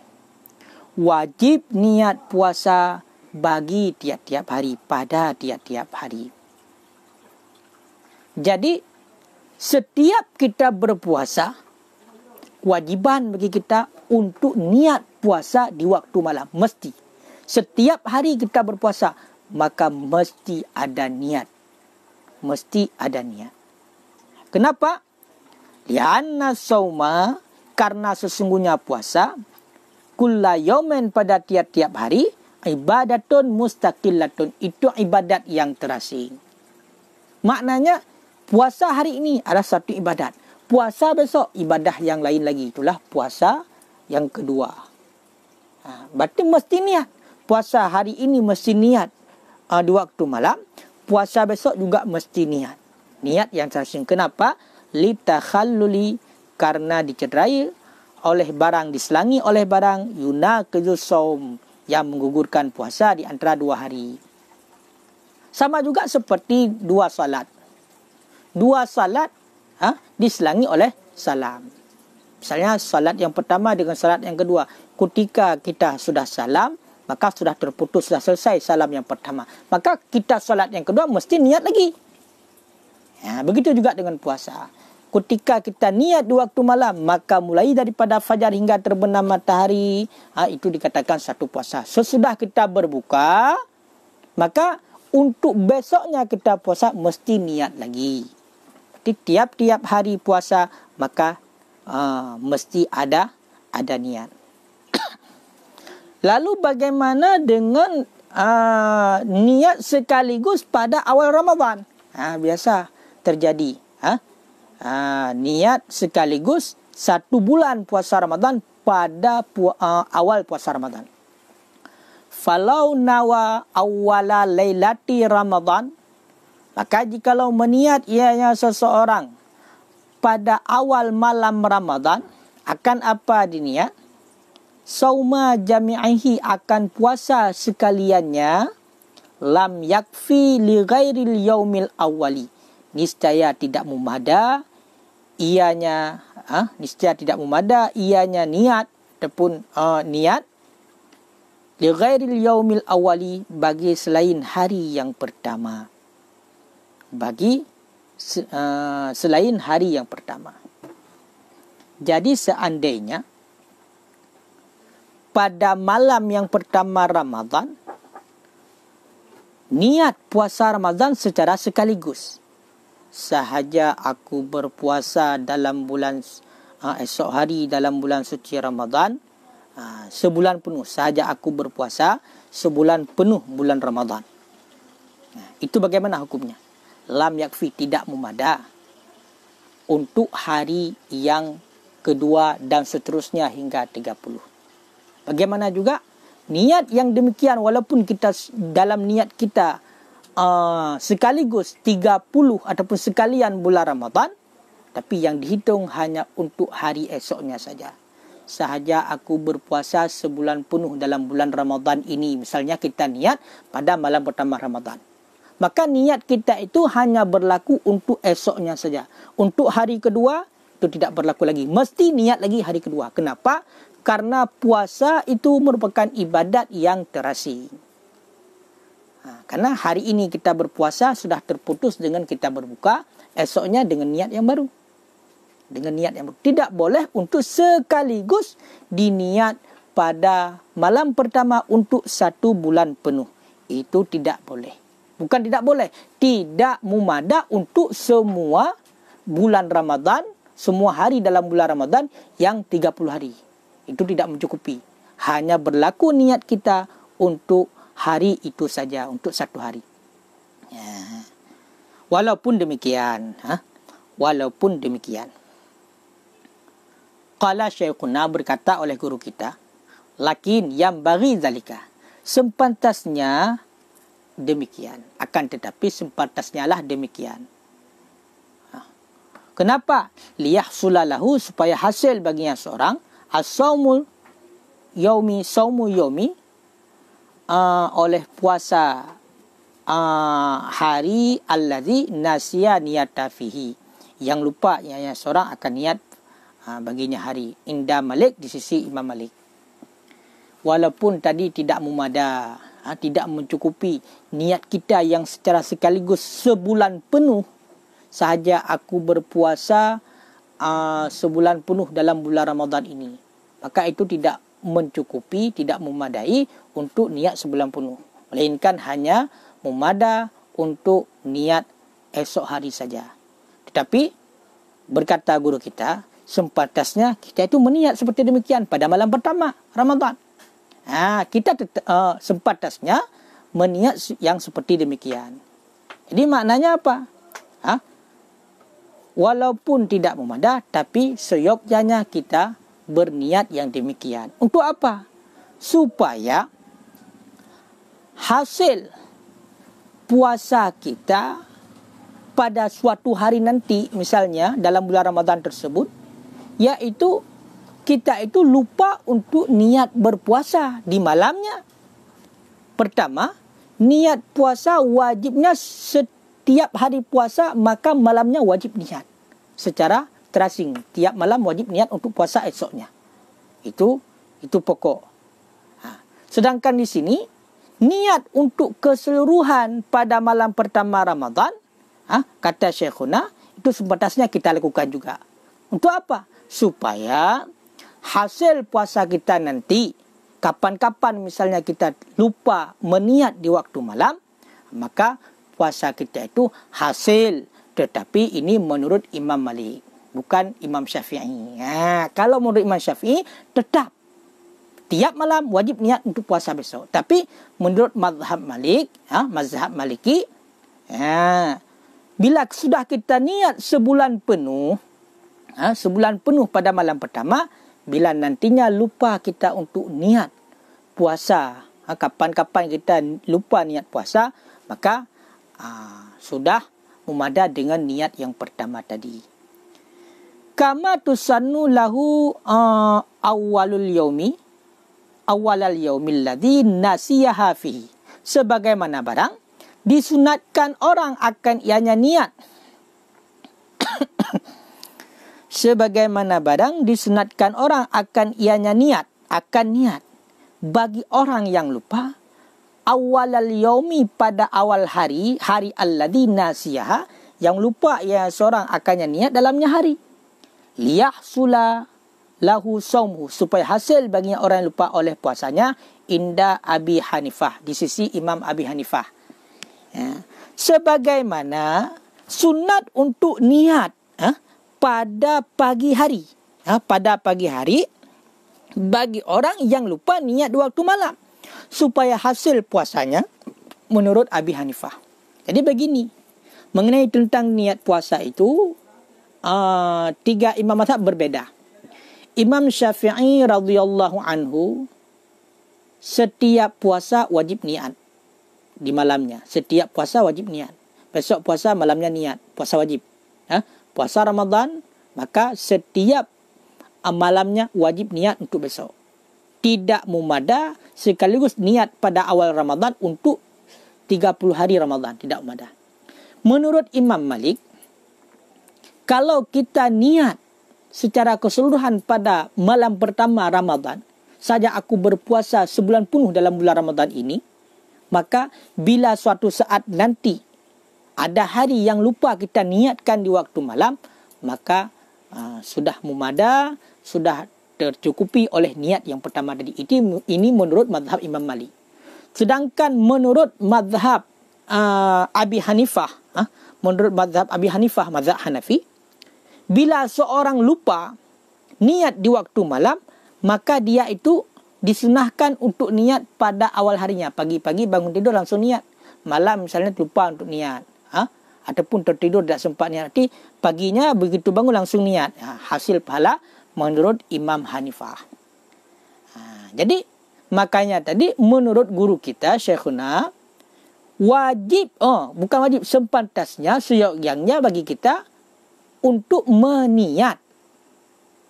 Wajib niat puasa bagi tiap-tiap hari, pada tiap-tiap hari. Jadi setiap kita berpuasa, kewajiban bagi kita untuk niat puasa di waktu malam. Mesti. Setiap hari kita berpuasa, maka mesti ada niat. Mesti ada niat. Kenapa? Lianna sauma, karena sesungguhnya puasa, kulla yaumin, pada tiap-tiap hari, ibadatun mustaqillatun, itu ibadat yang terasing. Maknanya, puasa hari ini adalah satu ibadat. Puasa besok, ibadah yang lain lagi. Itulah puasa yang kedua. Berarti mesti niat. Puasa hari ini mesti niat di waktu malam. Puasa besok juga mesti niat. Niat yang terasing. Kenapa? Litakhalluli, karena dicederai oleh barang, diselangi oleh barang, yunaqidu shaum, yang menggugurkan puasa di antara 2 hari. Sama juga seperti 2 salat. 2 salat diselangi oleh salam. Misalnya salat yang pertama dengan salat yang kedua. Ketika kita sudah salam, maka sudah terputus, sudah selesai salam yang pertama. Maka kita salat yang kedua mesti niat lagi. Begitu juga dengan puasa. Ketika kita niat di waktu malam, maka mulai daripada fajar hingga terbenam matahari, itu dikatakan satu puasa. Sesudah kita berbuka, maka untuk besoknya kita puasa mesti niat lagi. Tiap-tiap hari puasa, maka mesti ada niat. Lalu bagaimana dengan niat sekaligus pada awal Ramadan? Biasa terjadi. niat sekaligus 1 bulan puasa Ramadan pada awal puasa Ramadan. Falau nawa awwala lailati Ramadan, maka jikalau meniat ianya seseorang pada awal malam Ramadan, akan apa diniat? Sauma jami'ihi, akan puasa sekaliannya, lam yakfi li ghairil yaumil awwali, niscaya tidak memada ianya niat ataupun niat li ghairil yaumil awwali, bagi selain hari yang pertama. Selain hari yang pertama. Jadi seandainya pada malam yang pertama Ramadan niat puasa Ramadan secara sekaligus, sahaja aku berpuasa dalam bulan esok hari dalam bulan suci Ramadan, sebulan penuh sahaja aku berpuasa sebulan penuh bulan Ramadan, itu bagaimana hukumnya? Lam yakfi, tidak memada untuk hari yang kedua dan seterusnya hingga 30. Bagaimana juga niat yang demikian, walaupun kita dalam niat kita sekaligus 30 ataupun sekalian bulan Ramadan, tapi yang dihitung hanya untuk hari esoknya saja. Sahaja aku berpuasa sebulan penuh dalam bulan Ramadan ini, misalnya kita niat pada malam pertama Ramadan, maka niat kita itu hanya berlaku untuk esoknya saja. Untuk hari kedua itu tidak berlaku lagi, mesti niat lagi hari kedua. Kenapa? Karena puasa itu merupakan ibadat yang terasing. Karena hari ini kita berpuasa sudah terputus dengan kita berbuka, esoknya dengan niat yang baru. Dengan niat yang baru. Tidak boleh untuk sekaligus diniat pada malam pertama untuk 1 bulan penuh. Itu tidak boleh. Bukan tidak boleh, tidak memada untuk semua bulan Ramadan, semua hari dalam bulan Ramadan yang 30 hari. Itu tidak mencukupi. Hanya berlaku niat kita untuk hari itu saja, untuk 1 hari. Walaupun demikian, qala syekhuna, berkata oleh guru kita, lakin yang bagi zalika, sempantasnya demikian, akan tetapi sempantasnya lah demikian. Kenapa? Liyahsulalahu, supaya hasil baginya seorang as-saumu yaumi, oleh puasa hari allazi nasiya niyata fihi, yang lupa ianya seorang akan niat baginya hari, inda Malik, di sisi Imam Malik. Walaupun tadi tidak memada, tidak mencukupi niat kita yang secara sekaligus sebulan penuh, sahaja aku berpuasa sebulan penuh dalam bulan Ramadan ini, maka itu tidak mencukupi, tidak memadai untuk niat sebulan penuh, melainkan hanya memada untuk niat esok hari saja. Tetapi berkata guru kita, sempatasnya kita itu meniat seperti demikian pada malam pertama Ramadan. Kita sempatasnya meniat yang seperti demikian. Jadi maknanya apa? Walaupun tidak memada, tapi seyogyanya kita berniat yang demikian. Untuk apa? Supaya hasil puasa kita pada suatu hari nanti, misalnya dalam bulan Ramadan tersebut, yaitu kita itu lupa untuk niat berpuasa di malamnya. Pertama, niat puasa wajibnya setiap hari puasa, maka malamnya wajib niat secara terasing. Tiap malam wajib niat untuk puasa esoknya. Itu pokok. Sedangkan di sini niat untuk keseluruhan pada malam pertama Ramadan, kata syekhuna, itu sebatasnya kita lakukan juga. Untuk apa? Supaya hasil puasa kita nanti, kapan-kapan misalnya kita lupa meniat di waktu malam, maka puasa kita itu hasil. Tetapi ini menurut Imam Malik, bukan Imam Syafi'i. Kalau menurut Imam Syafi'i, tetap tiap malam wajib niat untuk puasa besok. Tapi menurut mazhab Malik, mazhab Maliki, bila sudah kita niat sebulan penuh, sebulan penuh pada malam pertama, bila nantinya lupa kita untuk niat puasa, kapan-kapan kita lupa niat puasa, maka sudah memadah dengan niat yang pertama tadi. Kama tusannu lahu awalal yaumil ladzi nasiyaha fihi. Sebagaimana barang disunatkan orang akan ianya niat. Sebagaimana barang disunatkan orang akan ianya niat, akan niat. Bagi orang yang lupa, awalal yaumi pada awal hari alladzi nasiyaha, yang lupa ia seorang akannya niat dalamnya hari. Liyahsula lahu saumhu, supaya hasil bagi orang yang lupa oleh puasanya inda Abi Hanifah, di sisi Imam Abi Hanifah. Sebagaimana sunat untuk niat pada pagi hari, pada pagi hari bagi orang yang lupa niat di waktu malam, supaya hasil puasanya menurut Abi Hanifah. Jadi begini, mengenai tentang niat puasa itu, tiga imam mazhab berbeda. Imam Syafi'i radhiyallahu anhu, setiap puasa wajib niat di malamnya. Setiap puasa wajib niat. Besok puasa, malamnya niat. Puasa wajib. Puasa Ramadan, maka setiap malamnya wajib niat untuk besok. Tidak mumadah sekaligus niat pada awal Ramadan untuk 30 hari Ramadan. Tidak mumadah. Menurut Imam Malik, kalau kita niat secara keseluruhan pada malam pertama Ramadan, saja aku berpuasa sebulan penuh dalam bulan Ramadan ini, maka bila suatu saat nanti ada hari yang lupa kita niatkan di waktu malam, maka sudah mumadah, sudah tercukupi oleh niat yang pertama tadi. Ini menurut mazhab Imam Malik. Sedangkan menurut mazhab Abi Hanifah, menurut mazhab Abi Hanifah, mazhab Hanafi, bila seorang lupa niat di waktu malam, maka dia itu disunahkan untuk niat pada awal harinya. Pagi-pagi bangun tidur langsung niat. Malam misalnya lupa untuk niat, ataupun tertidur tidak sempat niat, nanti paginya begitu bangun langsung niat. Hasil pahala menurut Imam Hanifah. Jadi makanya tadi menurut guru kita Syekhuna, wajib, bukan wajib, sepantasnya, seyogyanya bagi kita untuk meniat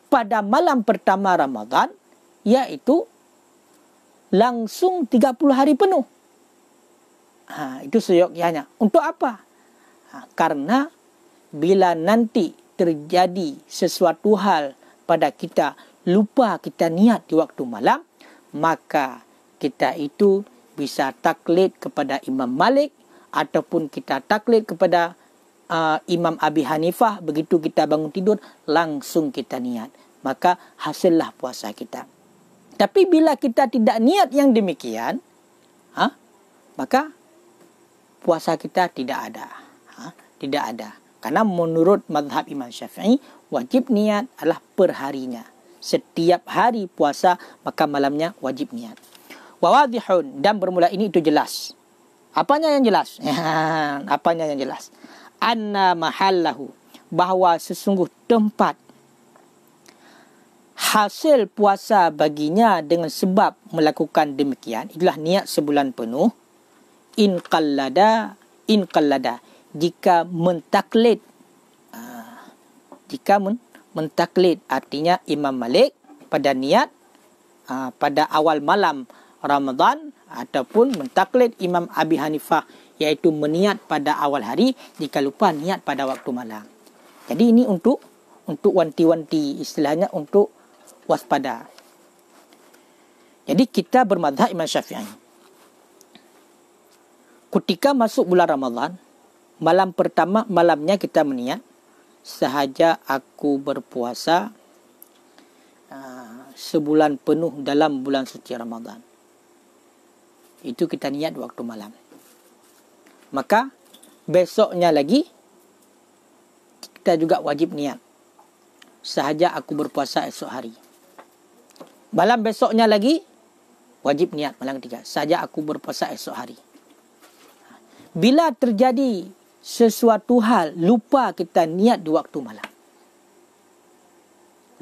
pada malam pertama Ramadan, yaitu langsung 30 hari penuh. Itu seyogyanya. Untuk apa? Karena bila nanti terjadi sesuatu hal pada kita, lupa kita niat di waktu malam, maka kita itu bisa taklid kepada Imam Malik, ataupun kita taklid kepada Imam Abi Hanifah. Begitu kita bangun tidur, langsung kita niat, maka hasillah puasa kita. Tapi bila kita tidak niat yang demikian, maka puasa kita tidak ada. Tidak ada. Karena menurut mazhab Imam Syafi'i, wajib niat adalah perharinya. Setiap hari puasa, maka malamnya wajib niat. Wawadihun, dan bermula ini itu jelas. Apanya yang jelas? Apanya yang jelas? Anna mahallahu, bahawa sesungguh tempat hasil puasa baginya dengan sebab melakukan demikian, itulah niat sebulan penuh. In qallada, jika mentaklid, mentaklid artinya Imam Malik pada niat pada awal malam Ramadan, ataupun mentaklid Imam Abi Hanifah, iaitu meniat pada awal hari, jika lupa niat pada waktu malam. Jadi ini untuk wanti-wanti, istilahnya untuk waspada. Jadi kita bermadzhab Imam Syafi'i. Ketika masuk bulan Ramadan, malam pertama malamnya kita meniat, sahaja aku berpuasa sebulan penuh dalam bulan suci Ramadan. Itu kita niat waktu malam. Maka besoknya lagi kita juga wajib niat, sahaja aku berpuasa esok hari. Malam besoknya lagi wajib niat malam ketiga, sahaja aku berpuasa esok hari. Bila terjadi sesuatu hal lupa kita niat di waktu malam.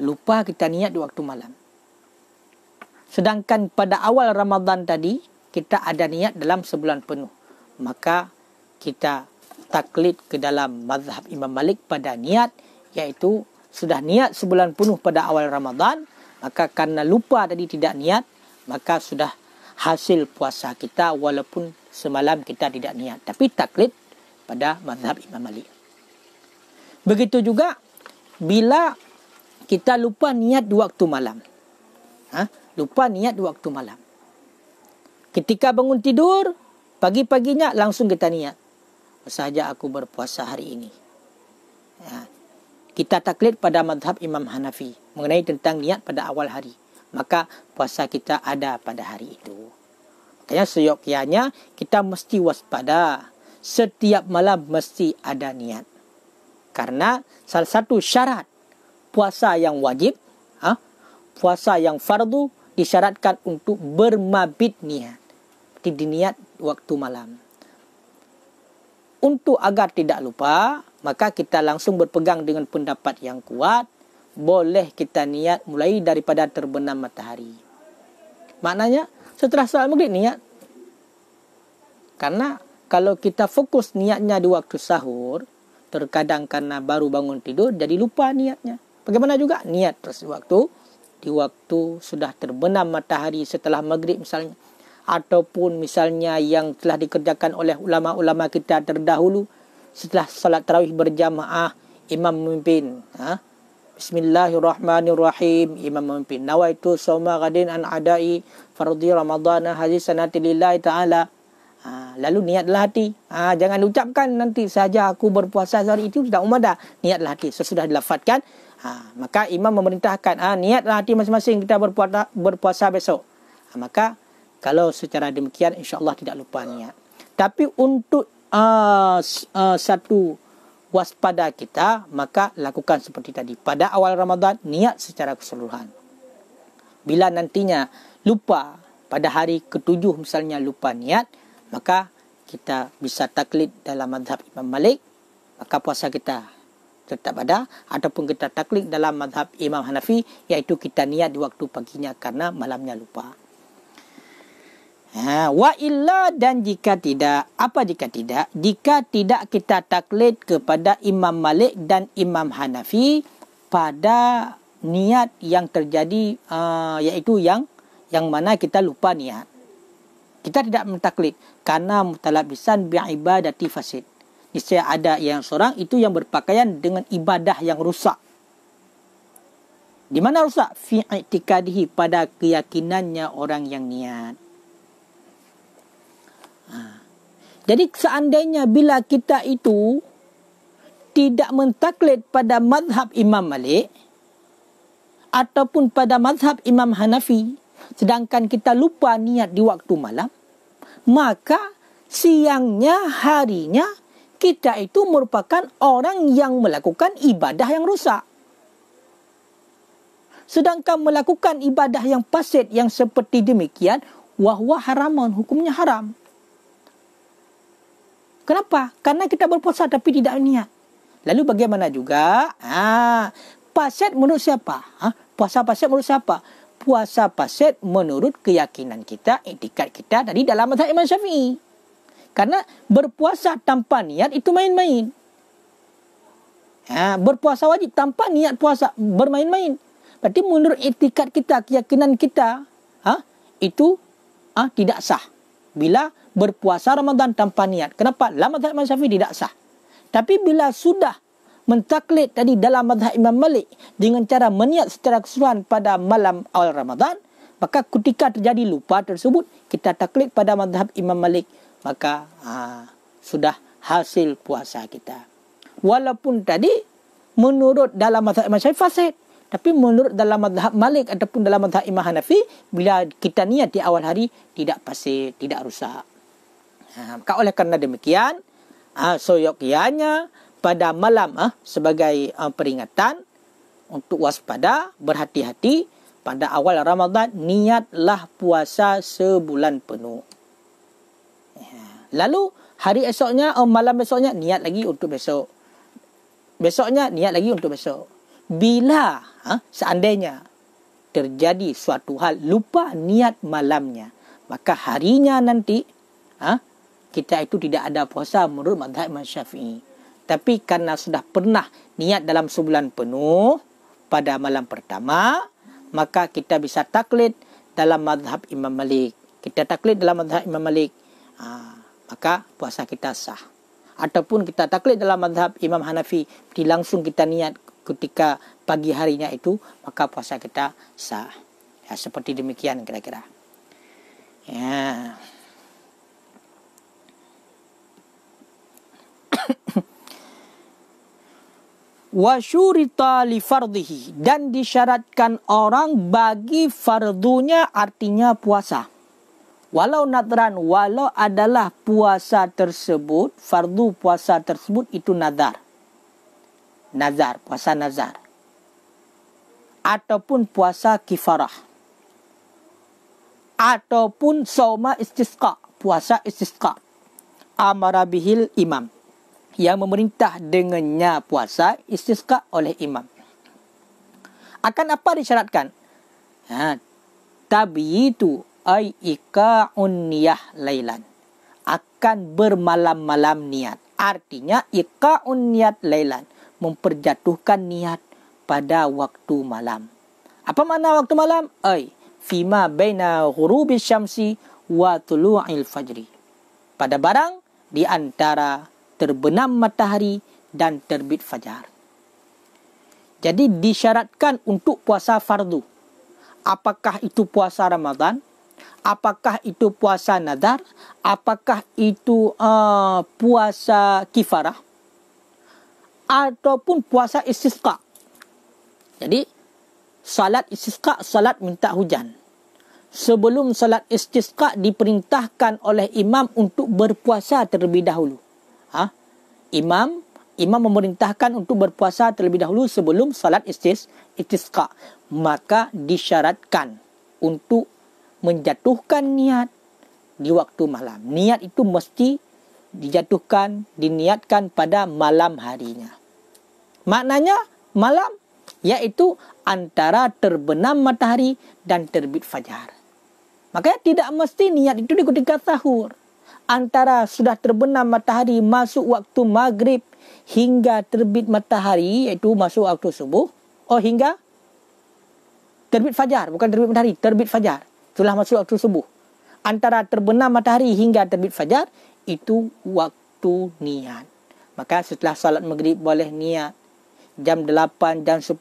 Lupa kita niat di waktu malam. Sedangkan pada awal Ramadan tadi, kita ada niat dalam sebulan penuh. Maka kita taklid ke dalam mazhab Imam Malik pada niat, iaitu sudah niat sebulan penuh pada awal Ramadan, maka karena lupa tadi tidak niat, maka sudah hasil puasa kita walaupun semalam kita tidak niat. Tapi taklid pada mazhab Imam Malik. Begitu juga bila kita lupa niat di waktu malam. Lupa niat di waktu malam. Ketika bangun tidur, pagi-paginya langsung kita niat. Sahaja aku berpuasa hari ini. Kita taklid pada mazhab Imam Hanafi mengenai tentang niat pada awal hari. Maka puasa kita ada pada hari itu. Makanya seyogyanya kita mesti waspada. Setiap malam mesti ada niat. Karena salah satu syarat puasa yang wajib, puasa yang fardu, disyaratkan untuk bermabit niat. Diniat waktu malam. Untuk agar tidak lupa, maka kita langsung berpegang dengan pendapat yang kuat. Boleh kita niat mulai daripada terbenam matahari. Maknanya setelah salat maghrib niat. Karena kalau kita fokus niatnya di waktu sahur, terkadang karena baru bangun tidur jadi lupa niatnya. Bagaimana juga niat terus di waktu sudah terbenam matahari setelah maghrib misalnya, ataupun misalnya yang telah dikerjakan oleh ulama-ulama kita terdahulu setelah salat tarawih berjamaah, imam memimpin, Bismillahirrahmanirrahim, imam memimpin, nawaitu shauma ghadin an adai fardhi ramadhana hadhihi sanati lillahi ta'ala. Lalu niatlah hati. Jangan ucapkan nanti saja aku berpuasa hari itu, sudah dah. Niatlah hati sesudah dilafazkan. Maka imam memerintahkan, niatlah hati masing-masing kita berpuasa besok. Maka kalau secara demikian insya-Allah tidak lupa niat. Tapi untuk satu waspada kita, maka lakukan seperti tadi. Pada awal Ramadan niat secara keseluruhan. Bila nantinya lupa pada hari ke-7 misalnya lupa niat, maka kita bisa taklid dalam mazhab Imam Malik, maka puasa kita tetap ada. Ataupun kita taklid dalam mazhab Imam Hanafi, iaitu kita niat di waktu paginya karena malamnya lupa. Wa illa, dan jika tidak, apa jika tidak? Jika tidak kita taklid kepada Imam Malik dan Imam Hanafi pada niat yang terjadi, iaitu yang mana kita lupa niat. Kita tidak mentaklid karena mutalabisan bi'ibadati fasid. Niscaya ada yang seorang itu yang berpakaian dengan ibadah yang rusak. Di mana rusak? Fi i'tikadihi, pada keyakinannya orang yang niat. Jadi seandainya bila kita itu tidak mentaklid pada mazhab Imam Malik ataupun pada mazhab Imam Hanafi, sedangkan kita lupa niat di waktu malam, maka siangnya, harinya kita itu merupakan orang yang melakukan ibadah yang rusak. Sedangkan melakukan ibadah yang fasid yang seperti demikian, wahwa haramun, hukumnya haram. Kenapa? Karena kita berpuasa tapi tidak niat. Lalu bagaimana juga? Fasid menurut siapa? Puasa fasid menurut siapa? Puasa fasid menurut keyakinan kita, iktikad kita tadi dalam mazhab Imam Syafi'i. Karena berpuasa tanpa niat itu main-main. Berpuasa wajib tanpa niat puasa, bermain-main. Berarti menurut iktikad kita, keyakinan kita, itu tidak sah. Bila berpuasa Ramadan tanpa niat. Kenapa? Dalam mazhab Imam Syafi'i tidak sah. Tapi bila sudah mentaklid tadi dalam mazhab Imam Malik dengan cara meniat secara keseluruhan pada malam awal Ramadan, maka ketika terjadi lupa tersebut, kita taklid pada mazhab Imam Malik, maka sudah hasil puasa kita. Walaupun tadi menurut dalam mazhab Imam Syafi'i fasid, tapi menurut dalam mazhab Malik ataupun dalam mazhab Imam Hanafi, bila kita niat di awal hari tidak fasid, tidak rusak. Maka oleh kerana demikian, seyogyanya pada malam sebagai peringatan untuk waspada, berhati-hati pada awal Ramadan, niatlah puasa sebulan penuh. Lalu Hari esoknya, malam besoknya, niat lagi untuk besok. Besoknya, niat lagi untuk besok. Bila seandainya terjadi suatu hal, lupa niat malamnya, maka harinya nanti, kita itu tidak ada puasa menurut mazhab Imam Syafi'i. Tapi karena sudah pernah niat dalam sebulan penuh pada malam pertama, maka kita bisa taklid dalam mazhab Imam Malik. Kita taklid dalam mazhab Imam Malik. Maka puasa kita sah. Ataupun kita taklid dalam mazhab Imam Hanafi, langsung kita niat ketika pagi harinya itu, maka puasa kita sah. Ya, seperti demikian kira-kira. Ya. Wa syurita li fardhihi, dan disyaratkan orang bagi fardunya, artinya puasa. Walau nadran, walau adalah puasa tersebut, fardu puasa tersebut itu nazar. Nazar, puasa nazar. Ataupun puasa kifarah. Ataupun sauma istisqa, puasa istisqa. Amara bihil imam, yang memerintah dengannya puasa istisqa oleh imam. Akan apa disyaratkan? Tabiyitu ay iqa'un niyah lailan, akan bermalam-malam niat. Artinya iqa'un niyat lailan, memperjatuhkan niat pada waktu malam. Apa makna waktu malam? Ay fima baina ghurubis syamsi wa tulu'il fajri, pada barang di antara terbenam matahari dan terbit fajar. Jadi disyaratkan untuk puasa fardu. Apakah itu puasa Ramadan? Apakah itu puasa nazar? Apakah itu puasa kifarah? Ataupun puasa istisqa. Jadi salat istisqa, salat minta hujan. Sebelum salat istisqa diperintahkan oleh imam untuk berpuasa terlebih dahulu. Imam memerintahkan untuk berpuasa terlebih dahulu sebelum salat istisqa. Maka disyaratkan untuk menjatuhkan niat di waktu malam. Niat itu mesti dijatuhkan, diniatkan pada malam harinya. Maknanya malam, yaitu antara terbenam matahari dan terbit fajar. Makanya tidak mesti niat itu di ketika sahur. Antara sudah terbenam matahari masuk waktu maghrib hingga terbit matahari, yaitu masuk waktu subuh, hingga terbit fajar, bukan terbit matahari, terbit fajar. Itulah masuk waktu subuh. Antara terbenam matahari hingga terbit fajar, itu waktu niat. Maka setelah salat maghrib boleh niat. Jam 8, jam 10.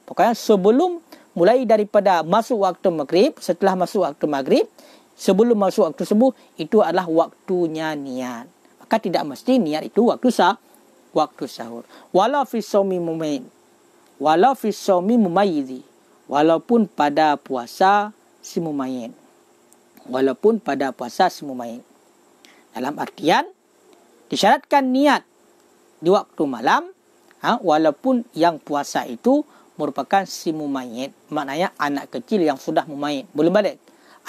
Pokoknya sebelum, mulai daripada masuk waktu maghrib, setelah masuk waktu maghrib, sebelum masuk waktu subuh, itu adalah waktunya niat. Maka tidak mesti niat itu waktu sahur. Walau fi shaumi mumayyiz. Walau fi shaumi mumayyiz. Walaupun pada puasa si mumayyiz. Walaupun pada puasa si mumayyiz. Dalam artian disyaratkan niat di waktu malam, walaupun yang puasa itu merupakan si mumayyiz, maknanya anak kecil yang sudah mumayyiz, belum balik.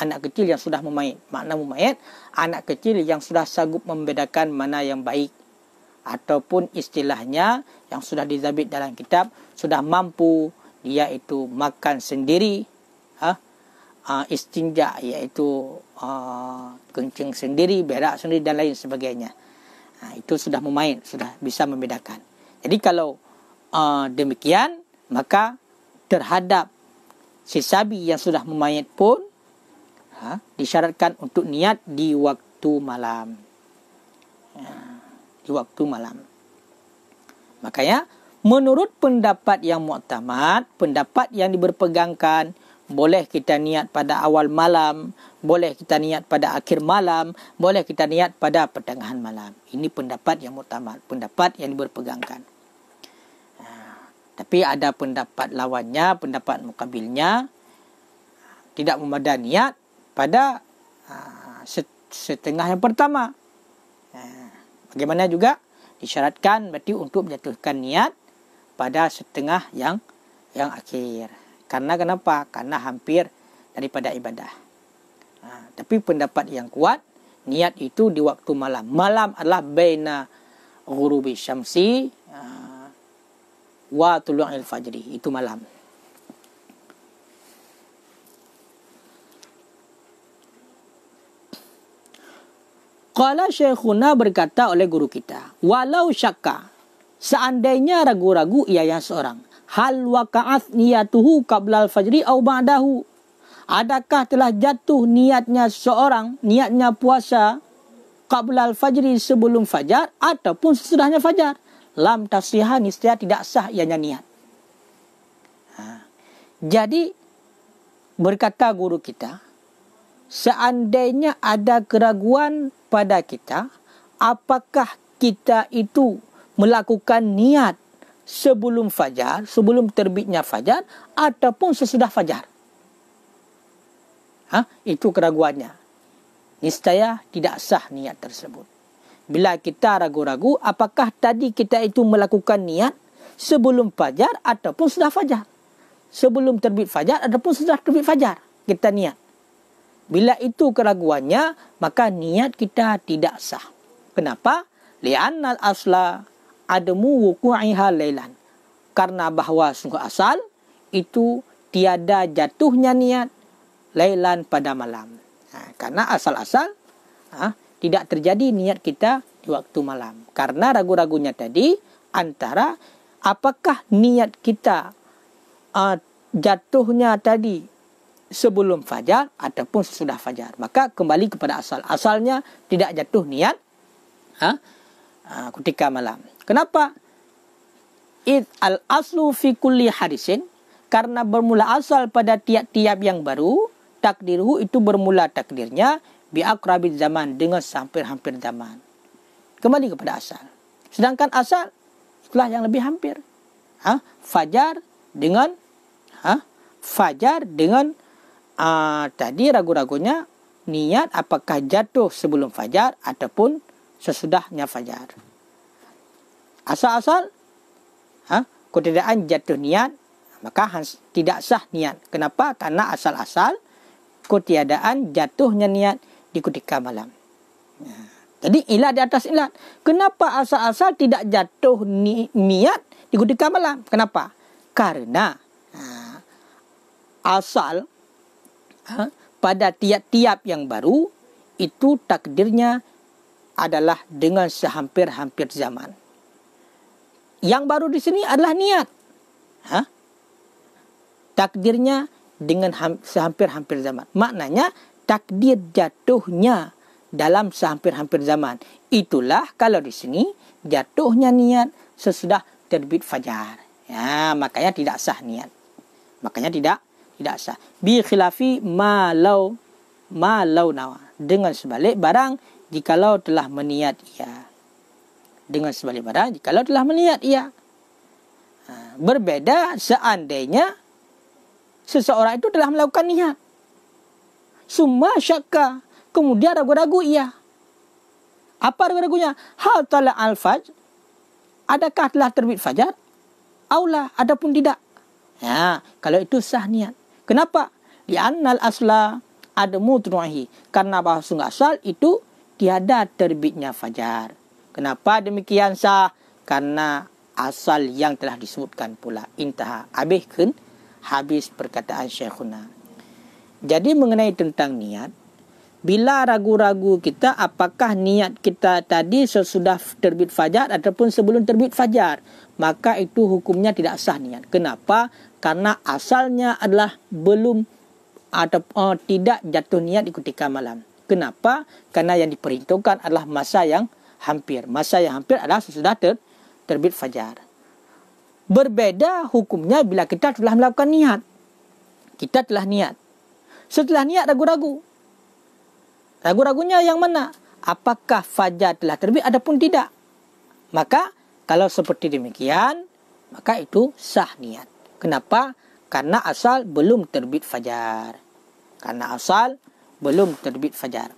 Anak kecil yang sudah mumayyiz. Makna mumayyiz, anak kecil yang sudah sanggup membedakan mana yang baik. Ataupun istilahnya yang sudah dizabit dalam kitab, sudah mampu dia itu makan sendiri, istinja, iaitu kencing sendiri, berak sendiri dan lain sebagainya. Itu sudah mumayyiz, sudah bisa membedakan. Jadi kalau demikian, maka terhadap si sabi yang sudah mumayyiz pun disyaratkan untuk niat di waktu malam. Di waktu malam. Makanya menurut pendapat yang mu'tamad, pendapat yang diberpegangkan, boleh kita niat pada awal malam, boleh kita niat pada akhir malam, boleh kita niat pada pertengahan malam. Ini pendapat yang mu'tamad, pendapat yang diberpegangkan. Tapi ada pendapat lawannya, pendapat mukabilnya, tidak memadai niat pada setengah yang pertama. Bagaimana juga disyaratkan berarti untuk menjatuhkan niat pada setengah yang akhir. Karena kenapa? Karena hampir daripada ibadah. Tapi pendapat yang kuat, niat itu di waktu malam. Malam adalah baina ghurubi syamsi wa tulu'il fajri. Itu malam. Qala syekhuna, berkata oleh guru kita, walau syakka, seandainya ragu-ragu ia yang seorang, hal waqa'at niyatuhu qabla al-fajri au ba'dahu, adakah telah jatuh niatnya seorang, niatnya puasa qabla al-fajri, sebelum fajar ataupun sesudahnya fajar, lam tasihah, niscaya tidak sah ianya niat. Jadi berkata guru kita, seandainya ada keraguan pada kita, apakah kita itu melakukan niat sebelum fajar, sebelum terbitnya fajar, ataupun sesudah fajar. Itu keraguannya. Niscaya tidak sah niat tersebut. Bila kita ragu-ragu, apakah tadi kita itu melakukan niat sebelum fajar ataupun sudah fajar. Sebelum terbit fajar ataupun sudah terbit fajar, kita niat. Bila itu keraguannya, maka niat kita tidak sah. Kenapa? Li'annal asla adamu wuku'iha lailan. Karena bahawa sungguh asal itu tiada jatuhnya niat lailan pada malam. Karena asal-asal tidak terjadi niat kita di waktu malam. Karena ragu-ragunya tadi antara apakah niat kita jatuhnya tadi sebelum fajar ataupun sesudah fajar. Maka kembali kepada asal. Asalnya tidak jatuh niat ketika malam. Kenapa? Al-aslu fi kulli hadisin, karena bermula asal pada tiap-tiap yang baru, takdiruhu itu bermula takdirnya bi aqrabiz zaman, dengan hampir-hampir zaman. Kembali kepada asal. Sedangkan asal itulah yang lebih hampir. Fajar dengan tadi ragu-ragunya niat apakah jatuh sebelum fajar ataupun sesudahnya fajar. Asal-asal ketiadaan jatuh niat, maka tidak sah niat. Kenapa? Karena asal-asal ketiadaan jatuhnya niat di ketika malam. Jadi ilat di atas ilat. Kenapa asal-asal tidak jatuh niat di ketika malam? Kenapa? Karena asal pada tiap-tiap yang baru itu takdirnya adalah dengan sehampir-hampir zaman. Yang baru di sini adalah niat. Takdirnya dengan sehampir-hampir zaman. Maknanya takdir jatuhnya dalam sehampir-hampir zaman. Itulah kalau di sini jatuhnya niat sesudah terbit fajar. Makanya tidak sah niat. Makanya tidak sah. Bi khilafi ma law nawa. Dengan sebalik barang jikalau telah meniat ia. Dengan sebalik barang jikalau telah meniat ia. Berbeda seandainya seseorang itu telah melakukan niat. Summa syakka, kemudian ragu-ragu ia. Apa ragu-ragunya? Hal tala al-fajr, adakah telah terbit fajar? Aula, adapun tidak. Kalau itu sah niat. Kenapa? Li'annal asla adamu tunuhi. Karena bahwa sungguh asal itu tiada terbitnya fajar. Kenapa demikian sah? Karena asal yang telah disebutkan pula. Intaha. Habis perkataan Syekhuna. Jadi mengenai tentang niat, bila ragu-ragu kita apakah niat kita tadi sesudah terbit fajar ataupun sebelum terbit fajar, maka itu hukumnya tidak sah niat. Kenapa? Karena asalnya adalah belum atau tidak jatuh niat di ketika malam. Kenapa? Karena yang diperhitungkan adalah masa yang hampir. Masa yang hampir adalah sesudah terbit fajar. Berbeda hukumnya bila kita telah melakukan niat. Kita telah niat. Setelah niat ragu-ragu. Ragu-ragunya yang mana? Apakah fajar telah terbit ataupun tidak? Maka kalau seperti demikian, maka itu sah niat. Kenapa? Karena asal belum terbit fajar. Karena asal belum terbit fajar.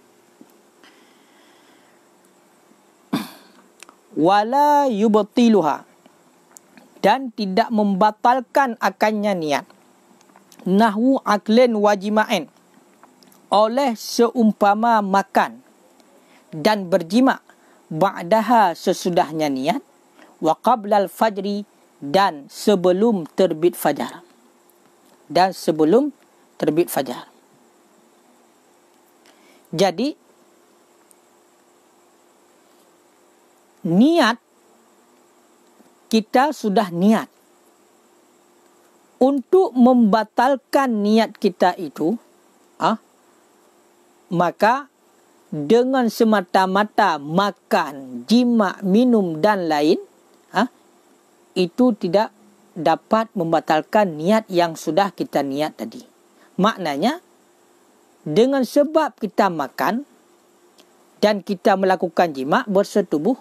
Wala yubtiluha, dan tidak membatalkan akannya niat. Nahwu aklin wajima'in, oleh seumpama makan. dan berjima ba'daha sesudahnya niat, wa qablal fajri dan sebelum terbit fajar. Dan sebelum terbit fajar. Jadi niat, kita sudah niat. Untuk membatalkan niat kita itu, maka dengan semata-mata makan, jima, minum dan lain, itu tidak dapat membatalkan niat yang sudah kita niat tadi. Maknanya, dengan sebab kita makan dan kita melakukan jima bersetubuh,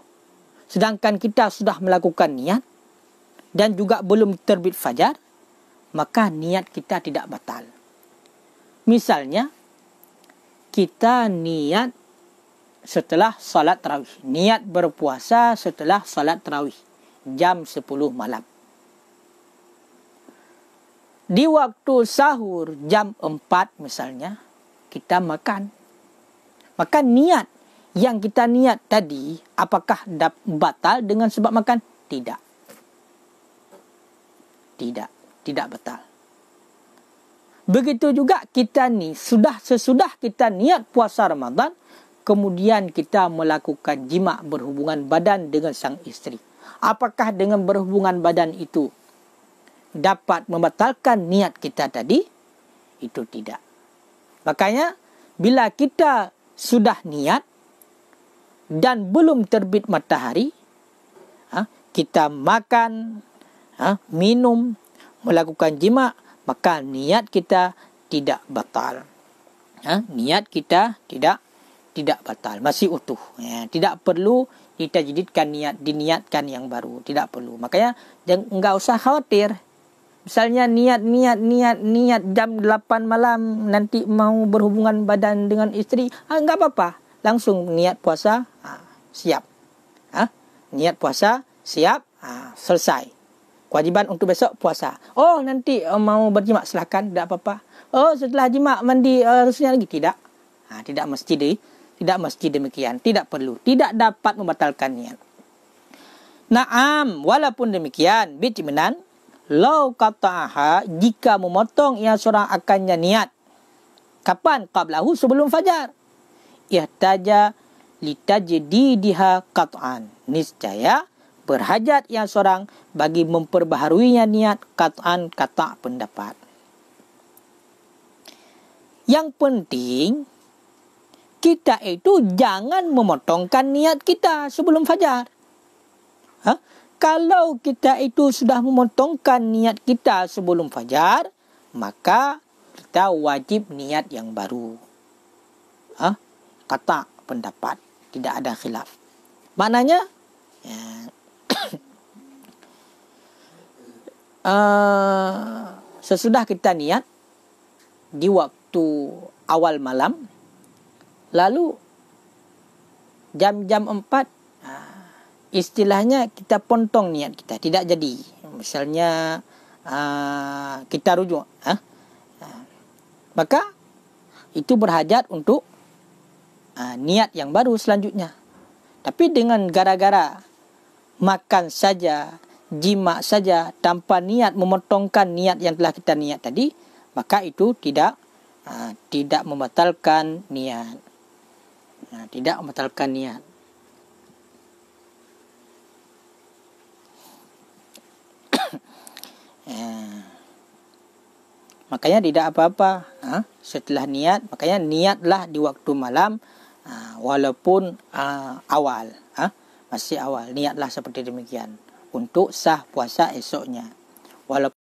sedangkan kita sudah melakukan niat dan juga belum terbit fajar, maka niat kita tidak batal. Misalnya, kita niat setelah salat tarawih. Niat berpuasa setelah salat tarawih. Jam 10 malam. Di waktu sahur jam 4 misalnya, kita makan. Maka niat yang kita niat tadi, apakah batal dengan sebab makan? Tidak. Tidak batal. Begitu juga kita ni, sesudah kita niat puasa Ramadan, kemudian kita melakukan jima berhubungan badan dengan sang isteri. Apakah dengan berhubungan badan itu dapat membatalkan niat kita tadi? Itu tidak. Makanya, bila kita sudah niat dan belum terbit matahari, kita makan, minum, melakukan jima, maka niat kita tidak batal. Niat kita tidak batal, masih utuh. Tidak perlu ditajdidkan diniatkan yang baru, tidak perlu. Makanya enggak usah khawatir. Misalnya niat jam 8 malam nanti mau berhubungan badan dengan isteri, enggak apa-apa. Langsung niat puasa, siap. Niat puasa, siap, selesai. Kewajiban untuk besok puasa. Oh, nanti mau berjima, silakan, tidak apa-apa. Oh, setelah jima mandi harusnya lagi, tidak. Tidak mesti demikian, tidak perlu, tidak dapat membatalkan niat. Naam, walaupun demikian, bitminan, lau qata'aha, jika memotong ia seorang akannya niat. Kapan? Qablahu, sebelum fajar. Ihtaja litajdidiha qat'an. Niscaya berhajat yang seorang bagi memperbaharuinya niat qat'an, kata pendapat. Yang penting, kita itu jangan memotongkan niat kita sebelum fajar. Kalau kita itu sudah memotongkan niat kita sebelum fajar, maka kita wajib niat yang baru. Kata pendapat, tidak ada khilaf. Maknanya, sesudah kita niat di waktu awal malam, lalu jam 4 istilahnya kita potong niat kita, tidak jadi. Misalnya kita rujuk, maka itu berhajat untuk niat yang baru selanjutnya. Tapi dengan gara-gara makan saja, jima saja tanpa niat memotongkan niat yang telah kita niat tadi, maka itu tidak membatalkan niat. Tidak membatalkan niat. Makanya tidak apa-apa setelah niat. Makanya niatlah di waktu malam, walaupun awal, masih awal, niatlah seperti demikian untuk sah puasa esoknya. Walaupun